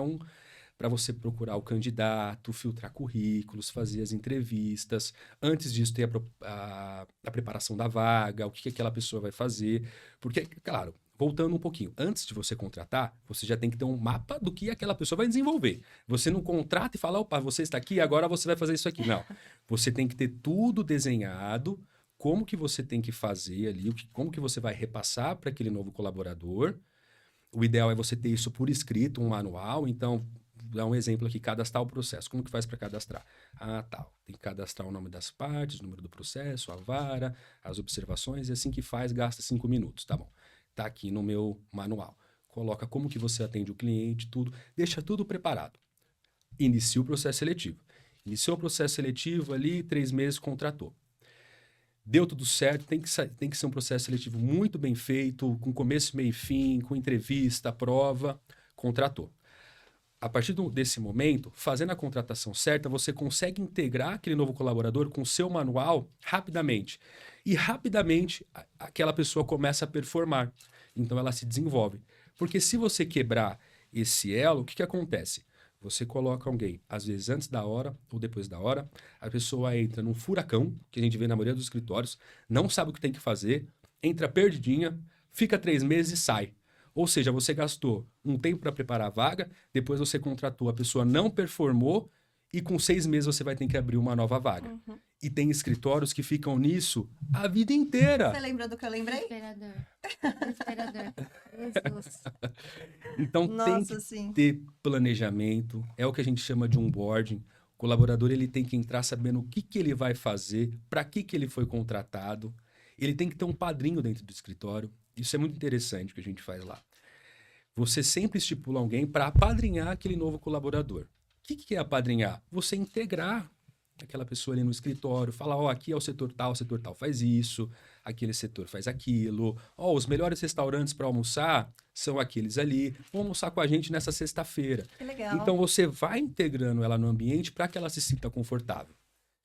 para você procurar o candidato, filtrar currículos, fazer as entrevistas. Antes disso, ter a preparação da vaga, o que aquela pessoa vai fazer. Porque, claro, voltando um pouquinho, antes de você contratar, você já tem que ter um mapa do que aquela pessoa vai desenvolver. Você não contrata e fala, opa, você está aqui, agora você vai fazer isso aqui. Não. Você tem que ter tudo desenhado, como que você tem que fazer ali, como que você vai repassar para aquele novo colaborador. O ideal é você ter isso por escrito, um manual. Então, vou dar um exemplo aqui, cadastrar o processo. Como que faz para cadastrar? Ah, tal. Tem que cadastrar o nome das partes, o número do processo, a vara, as observações, e assim que faz, gasta 5 minutos. Tá bom. Tá aqui no meu manual. Coloca como que você atende o cliente, tudo. Deixa tudo preparado. Inicia o processo seletivo. Iniciou o processo seletivo ali, 3 meses, contratou. Deu tudo certo, tem que ser um processo seletivo muito bem feito, com começo, meio e fim, com entrevista, prova, contratou. A partir desse momento, fazendo a contratação certa, você consegue integrar aquele novo colaborador com o seu manual rapidamente. E rapidamente, aquela pessoa começa a performar. Então, ela se desenvolve. Porque se você quebrar esse elo, o que acontece? Você coloca alguém, às vezes antes da hora ou depois da hora, a pessoa entra num furacão, que a gente vê na maioria dos escritórios, não sabe o que tem que fazer, entra perdidinha, fica 3 meses e sai. Ou seja, você gastou um tempo para preparar a vaga, depois você contratou, a pessoa não performou e com 6 meses você vai ter que abrir uma nova vaga. Uhum. E tem escritórios que ficam nisso a vida inteira. Você lembra do que eu lembrei? Desesperador. Desesperador. Jesus. Então tem Nossa, que sim. ter planejamento, é o que a gente chama de onboarding. O colaborador ele tem que entrar sabendo o que ele vai fazer, para que ele foi contratado. Ele tem que ter um padrinho dentro do escritório. Isso é muito interessante o que a gente faz lá. Você sempre estipula alguém para apadrinhar aquele novo colaborador. O que é apadrinhar? Você integrar aquela pessoa ali no escritório, falar, ó, aqui é o setor tal faz isso, aquele setor faz aquilo, ó, os melhores restaurantes para almoçar são aqueles ali, vão almoçar com a gente nessa sexta-feira. Que legal. Então você vai integrando ela no ambiente para que ela se sinta confortável.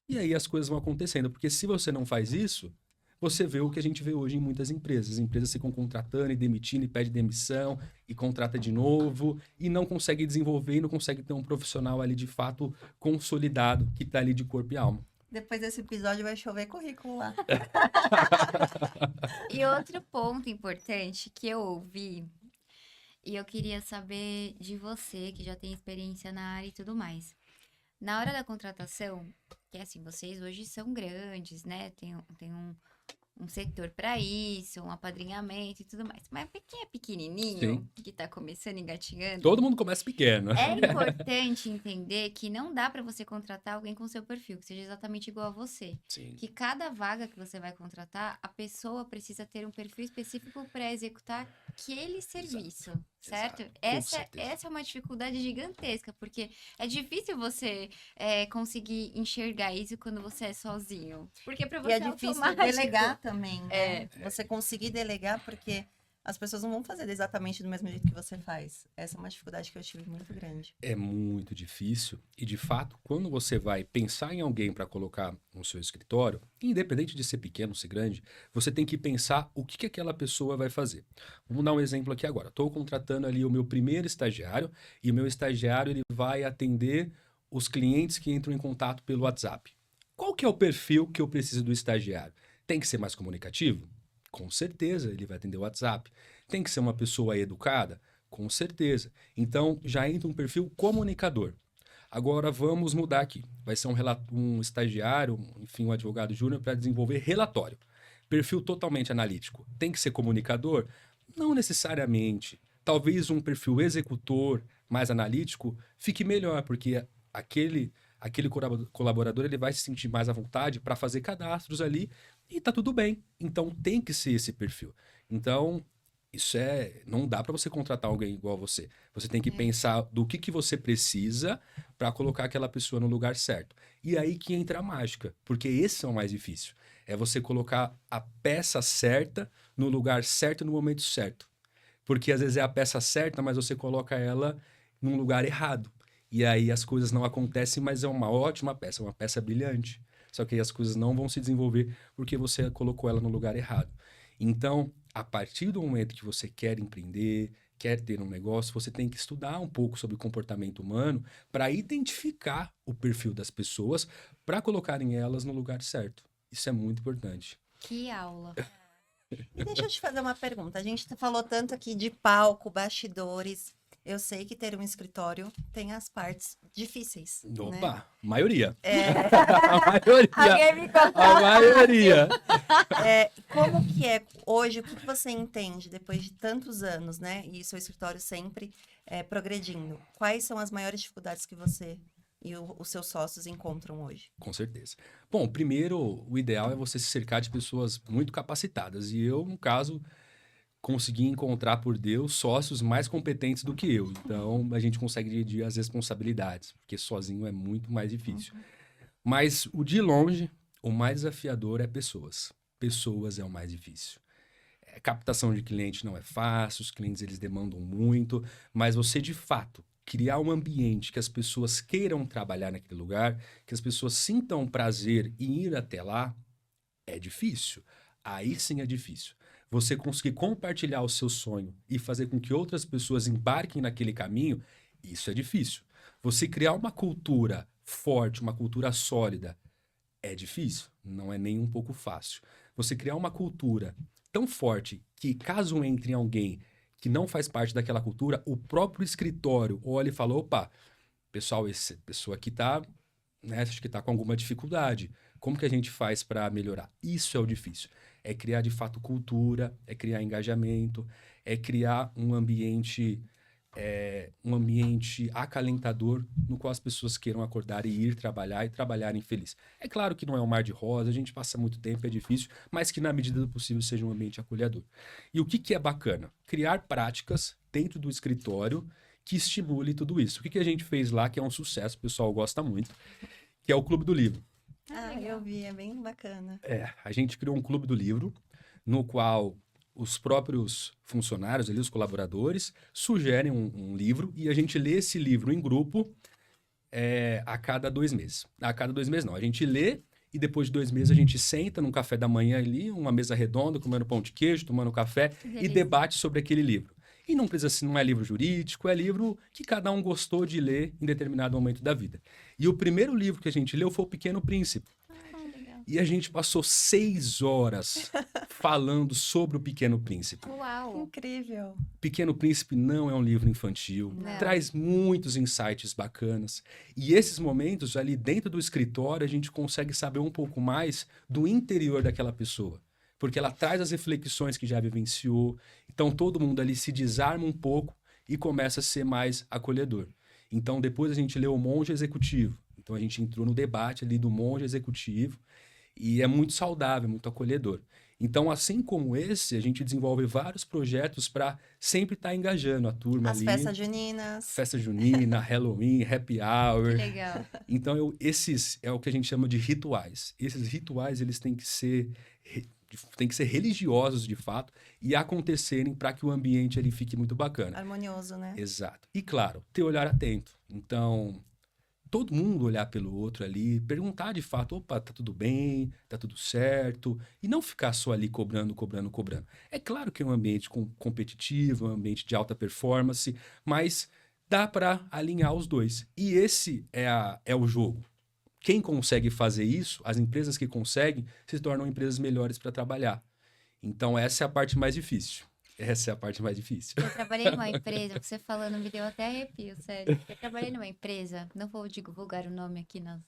E aí as coisas vão acontecendo, porque se você não faz isso, você vê o que a gente vê hoje em muitas empresas. As empresas ficam contratando e demitindo e pede demissão e contrata de novo e não consegue desenvolver e não consegue ter um profissional ali de fato consolidado que está ali de corpo e alma. Depois desse episódio vai chover currículo lá. E outro ponto importante que eu ouvi, e eu queria saber de você, que já tem experiência na área e tudo mais. Na hora da contratação, que assim, vocês hoje são grandes, né? Tem um setor para isso, um apadrinhamento e tudo mais. Mas pra quem é pequenininho, que tá começando engatinhando, Todo mundo começa pequeno. é importante entender que não dá para você contratar alguém com seu perfil, que seja exatamente igual a você. Sim. Que cada vaga que você vai contratar, a pessoa precisa ter um perfil específico para executar aquele serviço, certo? Exato. Com certeza. Essa é uma dificuldade gigantesca, porque é difícil você conseguir enxergar isso quando você é sozinho. Porque para você E é difícil automático. delegar também, né? É. Você conseguir delegar, porque as pessoas não vão fazer exatamente do mesmo jeito que você faz. Essa é uma dificuldade que eu tive muito grande. É muito difícil e, de fato, quando você vai pensar em alguém para colocar no seu escritório, independente de ser pequeno ou ser grande, você tem que pensar o que aquela pessoa vai fazer. Vamos dar um exemplo aqui agora. Estou contratando ali o meu primeiro estagiário e o meu estagiário ele vai atender os clientes que entram em contato pelo WhatsApp. Qual que é o perfil que eu preciso do estagiário? Tem que ser mais comunicativo? Com certeza, ele vai atender o WhatsApp. Tem que ser uma pessoa educada? Com certeza. Então, já entra um perfil comunicador. Agora, vamos mudar aqui. Vai ser um estagiário, enfim, um advogado júnior para desenvolver relatório. Perfil totalmente analítico. Tem que ser comunicador? Não necessariamente. Talvez um perfil executor, mais analítico, fique melhor, porque aquele colaborador ele vai se sentir mais à vontade para fazer cadastros ali e tá tudo bem. Então tem que ser esse perfil. Então não dá para você contratar alguém igual a você. Você tem que pensar do que você precisa para colocar aquela pessoa no lugar certo. E aí que entra a mágica, porque esse é o mais difícil. É você colocar a peça certa no lugar certo no momento certo. Porque às vezes é a peça certa, mas você coloca ela num lugar errado. E aí as coisas não acontecem, mas é uma ótima peça, uma peça brilhante. Só que aí as coisas não vão se desenvolver porque você colocou ela no lugar errado. Então, a partir do momento que você quer empreender, quer ter um negócio, você tem que estudar um pouco sobre o comportamento humano para identificar o perfil das pessoas para colocarem elas no lugar certo. Isso é muito importante. Que aula. E deixa eu te fazer uma pergunta. A gente falou tanto aqui de palco, bastidores. eu sei que ter um escritório tem as partes difíceis, né? Opa, maioria. É, A maioria. Alguém me contou. A maioria. como que é hoje, o que que você entende depois de tantos anos, né? E seu escritório sempre progredindo. Quais são as maiores dificuldades que você e os seus sócios encontram hoje? Com certeza. Bom, primeiro, o ideal é você se cercar de pessoas muito capacitadas. E eu, no caso, consegui encontrar, por Deus, sócios mais competentes do que eu. Então, a gente consegue dividir as responsabilidades, porque sozinho é muito mais difícil. Mas, de longe, o mais desafiador é pessoas. Pessoas é o mais difícil. Captação de cliente não é fácil, os clientes eles demandam muito, mas você, de fato, criar um ambiente que as pessoas queiram trabalhar naquele lugar, que as pessoas sintam prazer em ir até lá, é difícil. Aí sim é difícil. Você conseguir compartilhar o seu sonho e fazer com que outras pessoas embarquem naquele caminho, isso é difícil. Você criar uma cultura forte, uma cultura sólida, é difícil, não é nem um pouco fácil. Você criar uma cultura tão forte que, caso entre alguém que não faz parte daquela cultura, o próprio escritório olha e fala: opa, pessoal, essa pessoa aqui tá, né, acho que tá com alguma dificuldade. Como que a gente faz para melhorar? Isso é o difícil. É criar, de fato, cultura, é criar engajamento, é criar um ambiente acalentador no qual as pessoas queiram acordar e ir trabalhar e trabalharem felizes. É claro que não é um mar de rosa, a gente passa muito tempo, é difícil, mas que na medida do possível seja um ambiente acolhedor. E o que é bacana? Criar práticas dentro do escritório que estimule tudo isso. O que a gente fez lá, que é um sucesso, o pessoal gosta muito, que é o Clube do Livro. Eu vi, é bem bacana. A gente criou um Clube do Livro, no qual os próprios funcionários, ali, os colaboradores, sugerem um livro e a gente lê esse livro em grupo a cada 2 meses. A cada 2 meses não, a gente lê e depois de 2 meses a gente senta num café da manhã ali, uma mesa redonda, comendo pão de queijo, tomando café e debate sobre aquele livro. E não precisa ser, não é livro jurídico, é livro que cada um gostou de ler em determinado momento da vida. E o primeiro livro que a gente leu foi O Pequeno Príncipe. E a gente passou 6 horas falando sobre o Pequeno Príncipe. Uau! Incrível. Pequeno Príncipe não é um livro infantil, Não. traz muitos insights bacanas. E esses momentos ali dentro do escritório, a gente consegue saber um pouco mais do interior daquela pessoa. Porque ela traz as reflexões que já vivenciou. Então todo mundo ali se desarma um pouco e começa a ser mais acolhedor. Então depois a gente leu O Monge Executivo. Então a gente entrou no debate ali do monge executivo. E é muito saudável, muito acolhedor. Então, assim como esse, a gente desenvolve vários projetos para sempre estar engajando a turma As ali. festas juninas. Festa junina, Halloween, Happy Hour. Que legal. Então, esses é o que a gente chama de rituais. Esses rituais, eles têm que ser religiosos, de fato, e acontecerem para que o ambiente ali fique muito bacana. Harmonioso, né? Exato. E, claro, ter olhar atento. Então, todo mundo olhar pelo outro ali, perguntar de fato: opa, tá tudo bem, tá tudo certo, e não ficar só ali cobrando. É claro que é um ambiente competitivo, um ambiente de alta performance, mas dá para alinhar os dois. E esse é o jogo. Quem consegue fazer isso, as empresas que conseguem, se tornam empresas melhores para trabalhar. Então, essa é a parte mais difícil. Essa é a parte mais difícil. Eu trabalhei numa empresa, você falando me deu até arrepio, sério. Eu trabalhei numa empresa, não vou divulgar o nome aqui no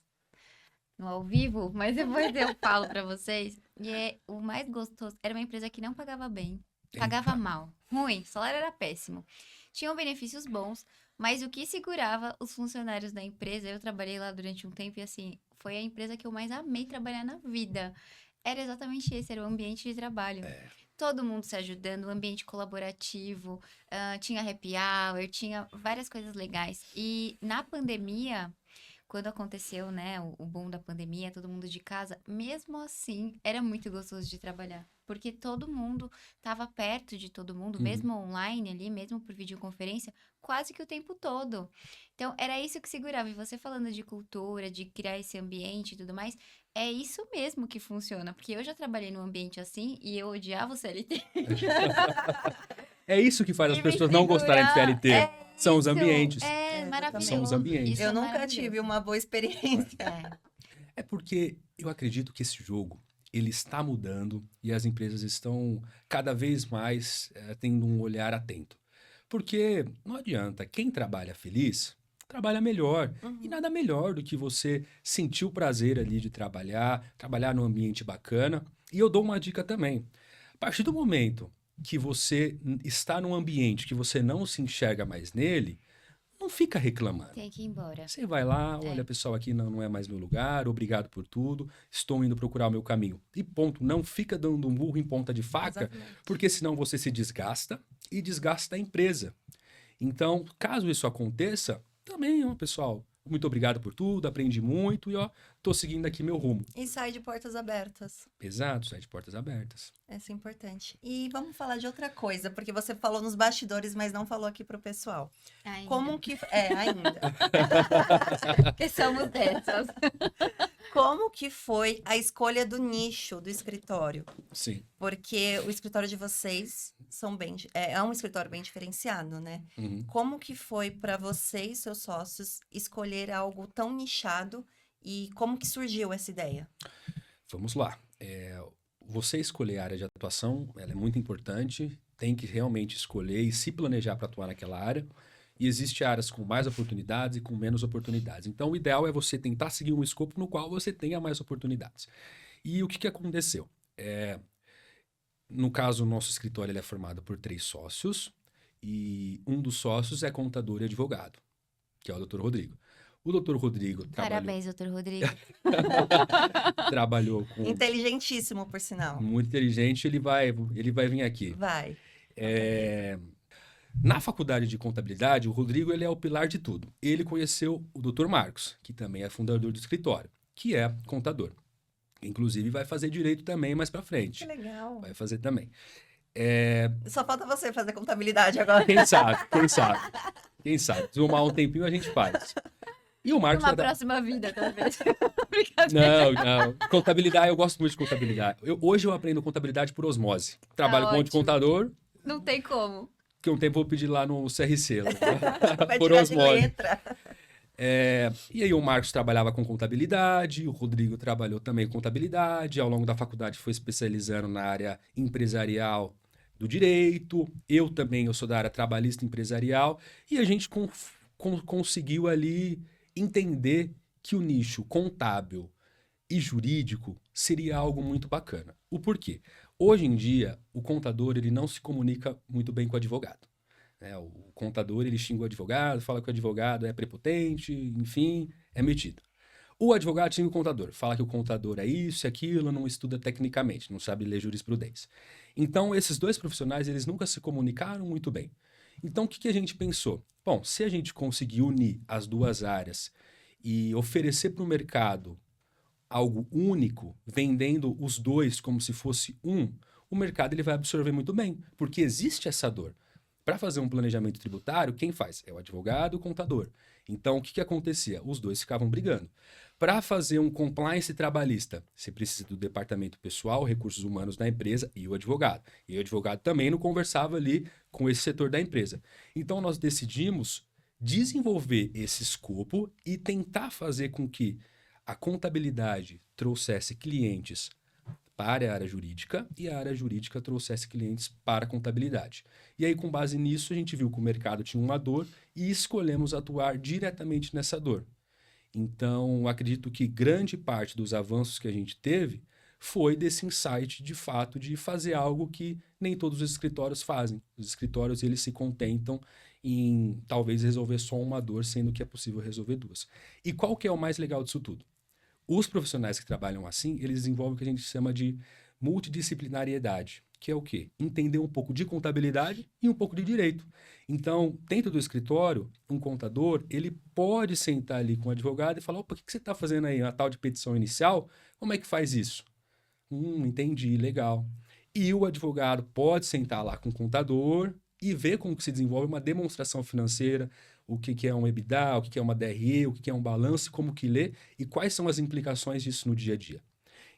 ao vivo, mas depois eu falo pra vocês. E o mais gostoso, era uma empresa que não pagava bem, pagava mal, ruim, o salário era péssimo. Tinham benefícios bons, mas o que segurava os funcionários da empresa, eu trabalhei lá durante um tempo e assim, foi a empresa que eu mais amei trabalhar na vida. Era exatamente esse, era o ambiente de trabalho. Todo mundo se ajudando, um ambiente colaborativo, tinha happy hour, tinha várias coisas legais. E na pandemia, quando aconteceu, né, o boom da pandemia, todo mundo de casa, mesmo assim, era muito gostoso de trabalhar. Porque todo mundo estava perto de todo mundo, mesmo online ali, mesmo por videoconferência, quase que o tempo todo. Então, era isso que segurava. E você falando de cultura, de criar esse ambiente e tudo mais, é isso mesmo que funciona. Porque eu já trabalhei num ambiente assim e eu odiava o CLT. É isso que faz as E me pessoas não gostarem de segurar, CLT. São os isso. ambientes. É maravilhoso. São os ambientes. Isso Eu é nunca maravilhoso. tive uma boa experiência. É. É porque eu acredito que esse jogo, ele está mudando e as empresas estão cada vez mais tendo um olhar atento. Porque não adianta, quem trabalha feliz, trabalha melhor. E nada melhor do que você sentir o prazer ali de trabalhar num ambiente bacana. E eu dou uma dica também. A partir do momento que você está num ambiente que você não se enxerga mais nele, não fica reclamando. Tem que ir embora. Você vai lá, olha, É. pessoal, aqui não é mais meu lugar, obrigado por tudo, estou indo procurar o meu caminho. E ponto, não fica dando um burro em ponta de faca, Exatamente. porque senão você se desgasta e desgasta a empresa. Então, caso isso aconteça, também, ó, pessoal, muito obrigado por tudo, aprendi muito e, ó, tô seguindo aqui meu rumo. E sai de portas abertas. Exato, sai de portas abertas. Essa é importante. E vamos falar de outra coisa, porque você falou nos bastidores, mas não falou aqui pro pessoal. Ainda. Como que... É, ainda. Porque somos dessas. Como que foi a escolha do nicho do escritório? Sim. Porque o escritório de vocês é um escritório bem diferenciado, né? Uhum. Como que foi para você e seus sócios escolher algo tão nichado e como que surgiu essa ideia? Vamos lá. Você escolher a área de atuação, ela é muito importante, tem que realmente escolher e se planejar para atuar naquela área. E existem áreas com mais oportunidades e com menos oportunidades. Então, o ideal é você tentar seguir um escopo no qual você tenha mais oportunidades. E o que aconteceu? No caso, o nosso escritório ele é formado por 3 sócios e um dos sócios é contador e advogado, que é o Dr. Rodrigo. O Dr. Rodrigo Parabéns, doutor Rodrigo. trabalhou com... Inteligentíssimo, por sinal. Muito inteligente, ele vai vir aqui. Vai. Na faculdade de contabilidade, o Rodrigo ele é o pilar de tudo. Ele conheceu o Dr. Marcos, que também é fundador do escritório, que é contador. Inclusive vai fazer direito também mais para frente. Que legal. Vai fazer também. Só falta você fazer contabilidade agora. Quem sabe, quem sabe. Quem sabe. Desumar um tempinho a gente faz. E o Marcos Uma vai dar... próxima vida, talvez. Brincadeira. Não. Contabilidade, eu gosto muito de contabilidade. Hoje eu aprendo contabilidade por osmose. Trabalho com um monte de ótimo. contador, Não tem como. que um tempo eu vou pedir lá no CRC. Lá, Vai por tirar de osmose. letra. E aí o Marcos trabalhava com contabilidade, o Rodrigo trabalhou também com contabilidade, ao longo da faculdade foi especializando na área empresarial do direito, eu sou da área trabalhista empresarial, e a gente conseguiu ali entender que o nicho contábil e jurídico seria algo muito bacana. O porquê? Hoje em dia, o contador ele não se comunica muito bem com o advogado. O contador, ele xinga o advogado, fala que o advogado é prepotente, enfim, é metido. O advogado xinga o contador, fala que o contador é isso e aquilo, não estuda tecnicamente, não sabe ler jurisprudência. Então, esses dois profissionais, eles nunca se comunicaram muito bem. Então, o que a gente pensou? Bom, se a gente conseguir unir as duas áreas e oferecer para o mercado algo único, vendendo os dois como se fosse um, o mercado ele vai absorver muito bem, porque existe essa dor. Para fazer um planejamento tributário, quem faz? É o advogado e o contador. Então, o que acontecia? Os dois ficavam brigando. Para fazer um compliance trabalhista, você precisa do departamento pessoal, recursos humanos da empresa e o advogado. E o advogado também não conversava ali com esse setor da empresa. Então, nós decidimos desenvolver esse escopo e tentar fazer com que a contabilidade trouxesse clientes para a área jurídica e a área jurídica trouxesse clientes para a contabilidade. E aí, com base nisso, a gente viu que o mercado tinha uma dor e escolhemos atuar diretamente nessa dor. Então, acredito que grande parte dos avanços que a gente teve foi desse insight, de fato, de fazer algo que nem todos os escritórios fazem. Os escritórios, eles se contentam em talvez resolver só uma dor, sendo que é possível resolver duas. E qual que é o mais legal disso tudo? Os profissionais que trabalham assim, eles desenvolvem o que a gente chama de multidisciplinariedade, que é o quê? Entender um pouco de contabilidade e um pouco de direito. Então, dentro do escritório, um contador, ele pode sentar ali com o advogado e falar, opa, o que você está fazendo aí? Uma tal de petição inicial? Como é que faz isso? Entendi, legal. E o advogado pode sentar lá com o contador e ver como que se desenvolve uma demonstração financeira, o que é um EBITDA, o que é uma DRE, o que é um balanço, como que lê e quais são as implicações disso no dia a dia.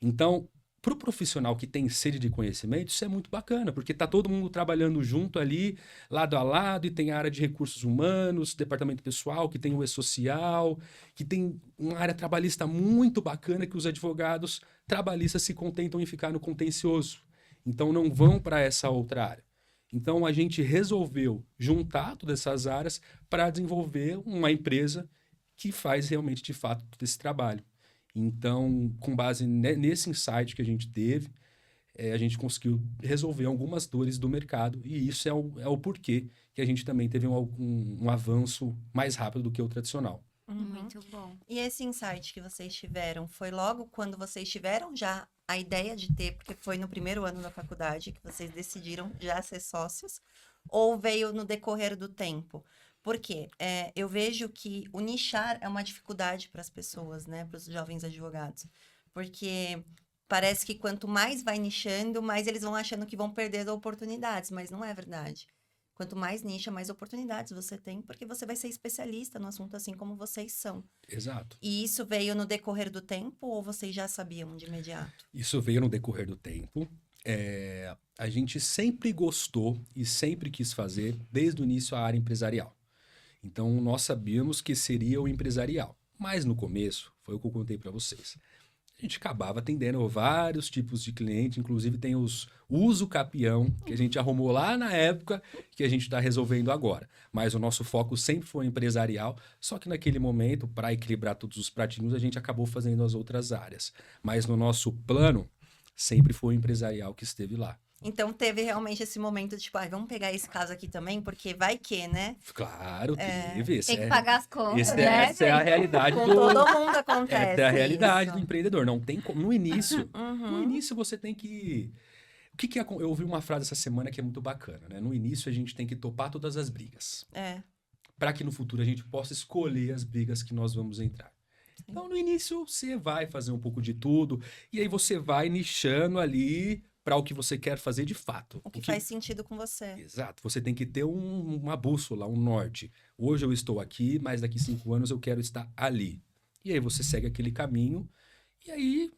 Então, para o profissional que tem sede de conhecimento, isso é muito bacana, porque está todo mundo trabalhando junto ali, lado a lado, e tem a área de recursos humanos, departamento pessoal, que tem o e-social, que tem uma área trabalhista muito bacana que os advogados trabalhistas se contentam em ficar no contencioso. Então, não vão para essa outra área. Então, a gente resolveu juntar todas essas áreas para desenvolver uma empresa que faz realmente, de fato, todo esse trabalho. Então, com base nesse insight que a gente teve, a gente conseguiu resolver algumas dores do mercado. E isso é o porquê que a gente também teve um avanço mais rápido do que o tradicional. Uhum. Muito bom. E esse insight que vocês tiveram, foi logo quando vocês tiveram já a ideia de ter, porque foi no primeiro ano da faculdade que vocês decidiram já ser sócios, ou veio no decorrer do tempo? Porque eu vejo que o nichar é uma dificuldade para as pessoas, né, para os jovens advogados. Porque parece que quanto mais vai nichando, mais eles vão achando que vão perder oportunidades, mas não é verdade. Quanto mais nicha, mais oportunidades você tem, porque você vai ser especialista no assunto, assim como vocês são. Exato. E isso veio no decorrer do tempo ou vocês já sabiam de imediato? Isso veio no decorrer do tempo. A gente sempre gostou e sempre quis fazer, desde o início, a área empresarial. Então, nós sabíamos que seria o empresarial. Mas no começo, foi o que eu contei para vocês. A gente acabava atendendo vários tipos de cliente, inclusive tem os uso capião, que a gente arrumou lá na época, que a gente está resolvendo agora. Mas o nosso foco sempre foi empresarial, só que naquele momento, para equilibrar todos os pratinhos, a gente acabou fazendo as outras áreas. Mas no nosso plano, sempre foi o empresarial que esteve lá. Então, teve realmente esse momento de, tipo, vamos pegar esse caso aqui também, porque vai que, né? Claro, teve. Tem que pagar as contas, né? Essa é a realidade Com do... todo mundo acontece Essa é a realidade isso. do empreendedor. Não tem como. No início, Uhum. no início você tem que... Eu ouvi uma frase essa semana que é muito bacana, né? No início a gente tem que topar todas as brigas. Para que no futuro a gente possa escolher as brigas que nós vamos entrar. Então, no início, você vai fazer um pouco de tudo. E aí você vai nichando ali para o que você quer fazer de fato. O que faz sentido com você. Exato. Você tem que ter uma bússola, um norte. Hoje eu estou aqui, mas daqui 5 anos eu quero estar ali. E aí você segue aquele caminho. E aí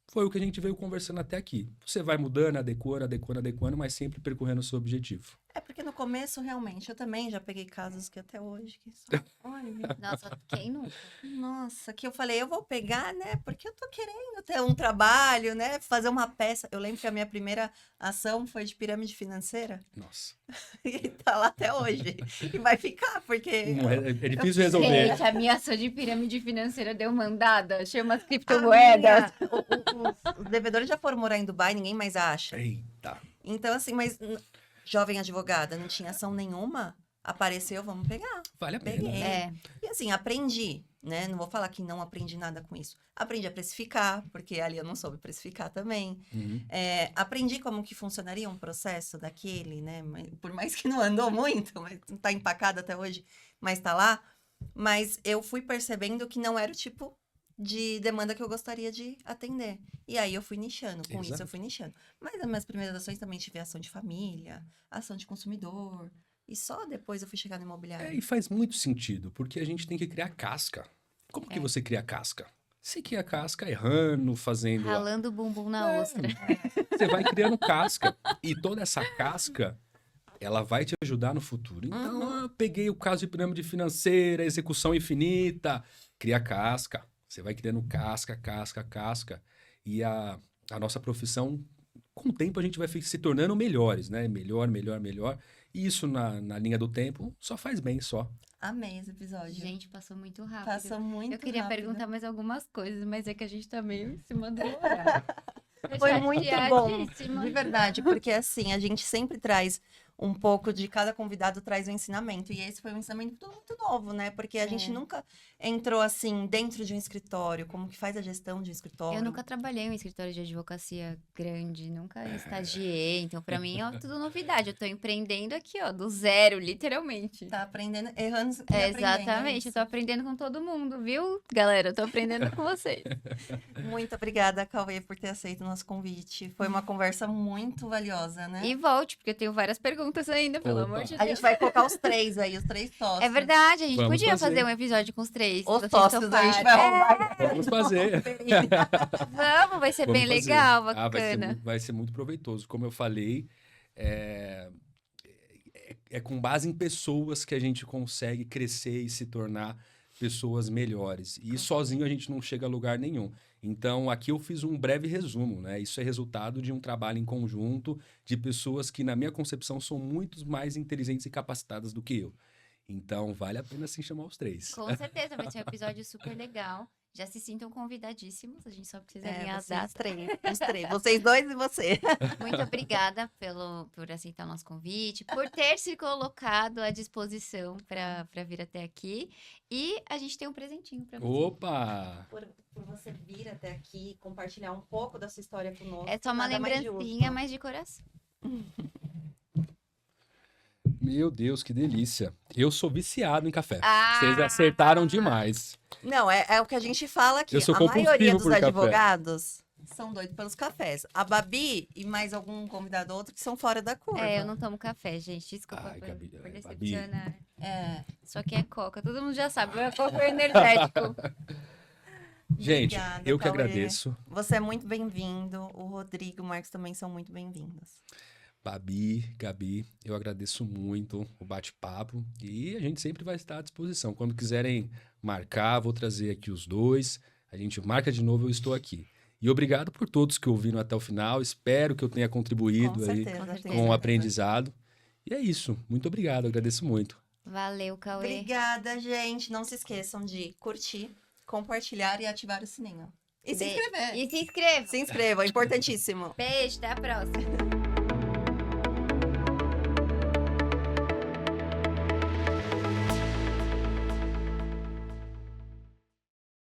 foi o que a gente veio conversando até aqui. Você vai mudando, adequando, mas sempre percorrendo o seu objetivo. É porque no começo, realmente, eu também já peguei casos que até hoje... Que só... Olha, Nossa, quem nunca? nossa, que eu falei, eu vou pegar, né? Porque eu tô querendo ter um trabalho, né? Fazer uma peça. Eu lembro que a minha primeira ação foi de pirâmide financeira. Nossa. E tá lá até hoje. E vai ficar, porque... É difícil resolver. Gente, a minha ação de pirâmide financeira deu mandada. Chama as criptomoedas. Os devedores já foram morar em Dubai, ninguém mais acha. Eita. Então, assim, mas jovem advogada, não tinha ação nenhuma, apareceu, vamos pegar. Vale a pena. Peguei. É. E assim, aprendi, né? Não vou falar que não aprendi nada com isso. Aprendi a precificar, porque ali eu não soube precificar também. Uhum. Aprendi como que funcionaria um processo daquele, né? Por mais que não andou muito, mas não tá empacado até hoje, mas tá lá. Mas eu fui percebendo que não era o tipo de demanda que eu gostaria de atender. E aí eu fui nichando, com isso eu fui nichando. Mas as minhas primeiras ações também tive ação de família, ação de consumidor. E só depois eu fui chegar no imobiliário. E faz muito sentido, porque a gente tem que criar casca. Como que você cria casca? Você cria casca errando, fazendo... Ralando o bumbum na ostra. Você vai criando casca. E toda essa casca, ela vai te ajudar no futuro. Então, eu peguei o caso de pirâmide financeira, execução infinita. Cria casca. Você vai criando casca. E a nossa profissão, com o tempo, a gente vai se tornando melhores, né? Melhor. E isso, na linha do tempo, só faz bem, só. Amei esse episódio. Gente, passou muito rápido. Passou muito Eu queria rápido. perguntar mais algumas coisas, mas é que a gente tá meio em cima do horário. Foi muito bom, Chateadíssima. de verdade, porque assim, a gente sempre traz um pouco de cada convidado, traz um ensinamento, e esse foi um ensinamento muito novo, né? Porque a gente nunca entrou assim, dentro de um escritório, como que faz a gestão de um escritório. Eu nunca trabalhei em um escritório de advocacia grande, nunca estagiei, então pra mim é tudo novidade. Eu tô empreendendo aqui, ó, do zero, literalmente. Tá aprendendo, errando e aprendendo. Exatamente, eu tô aprendendo com todo mundo, viu, galera? Eu tô aprendendo com vocês. Muito obrigada, Cauê, por ter aceito o nosso convite. Foi uma conversa muito valiosa, né? E volte, porque eu tenho várias perguntas ainda, pelo Opa. amor de A Deus. gente vai colocar os três aí, os três sócios. É verdade, a gente Vamos podia fazer. fazer um episódio com os três. se Os vocês sócios a gente vai toparem. arrumar. Vamos fazer. Vamos, vai ser Vamos bem fazer. legal, Vai ser, bacana. vai ser muito proveitoso. Como eu falei, é com base em pessoas que a gente consegue crescer e se tornar pessoas melhores. E sozinho a gente não chega a lugar nenhum. Então, aqui eu fiz um breve resumo, né? Isso é resultado de um trabalho em conjunto de pessoas que, na minha concepção, são muito mais inteligentes e capacitadas do que eu. Então, vale a pena sim chamar os três. Com certeza, vai ser um episódio super legal. Já se sintam convidadíssimos, a gente só precisa alinhar as vocês datas. três, os três. Vocês dois e você. Muito obrigada por aceitar o nosso convite, por ter se colocado à disposição para vir até aqui. E a gente tem um presentinho para você. Opa! Por você vir até aqui e compartilhar um pouco da sua história conosco. É só uma nada mais lembrancinha, justo. mas de coração. Meu Deus, que delícia. Eu sou viciado em café. Ah! Vocês acertaram demais. Não, é o que a gente fala aqui. Eu sou A compulsivo maioria dos por café. advogados são doidos pelos cafés. A Babi e mais algum convidado outro que são fora da curva. É, eu não tomo café, gente. Desculpa Ai, Gabi, por Babi. decepcionar. É. Só que é coca, todo mundo já sabe. É coca energético. Gente, Obrigada, eu que Cauê. agradeço. Você é muito bem-vindo. O Rodrigo e o Marcos também são muito bem-vindos. Babi, Gabi, eu agradeço muito o bate-papo e a gente sempre vai estar à disposição. Quando quiserem marcar, vou trazer aqui os dois. A gente marca de novo, eu estou aqui. E obrigado por todos que ouviram até o final. Espero que eu tenha contribuído Com aí certeza. certeza. com o aprendizado. E é isso. Muito obrigado, agradeço muito. Valeu, Cauê. Obrigada, gente. Não se esqueçam de curtir, compartilhar e ativar o sininho. E se Be- inscrever. E se inscreva. Se inscrevam, é importantíssimo. Beijo, até a próxima.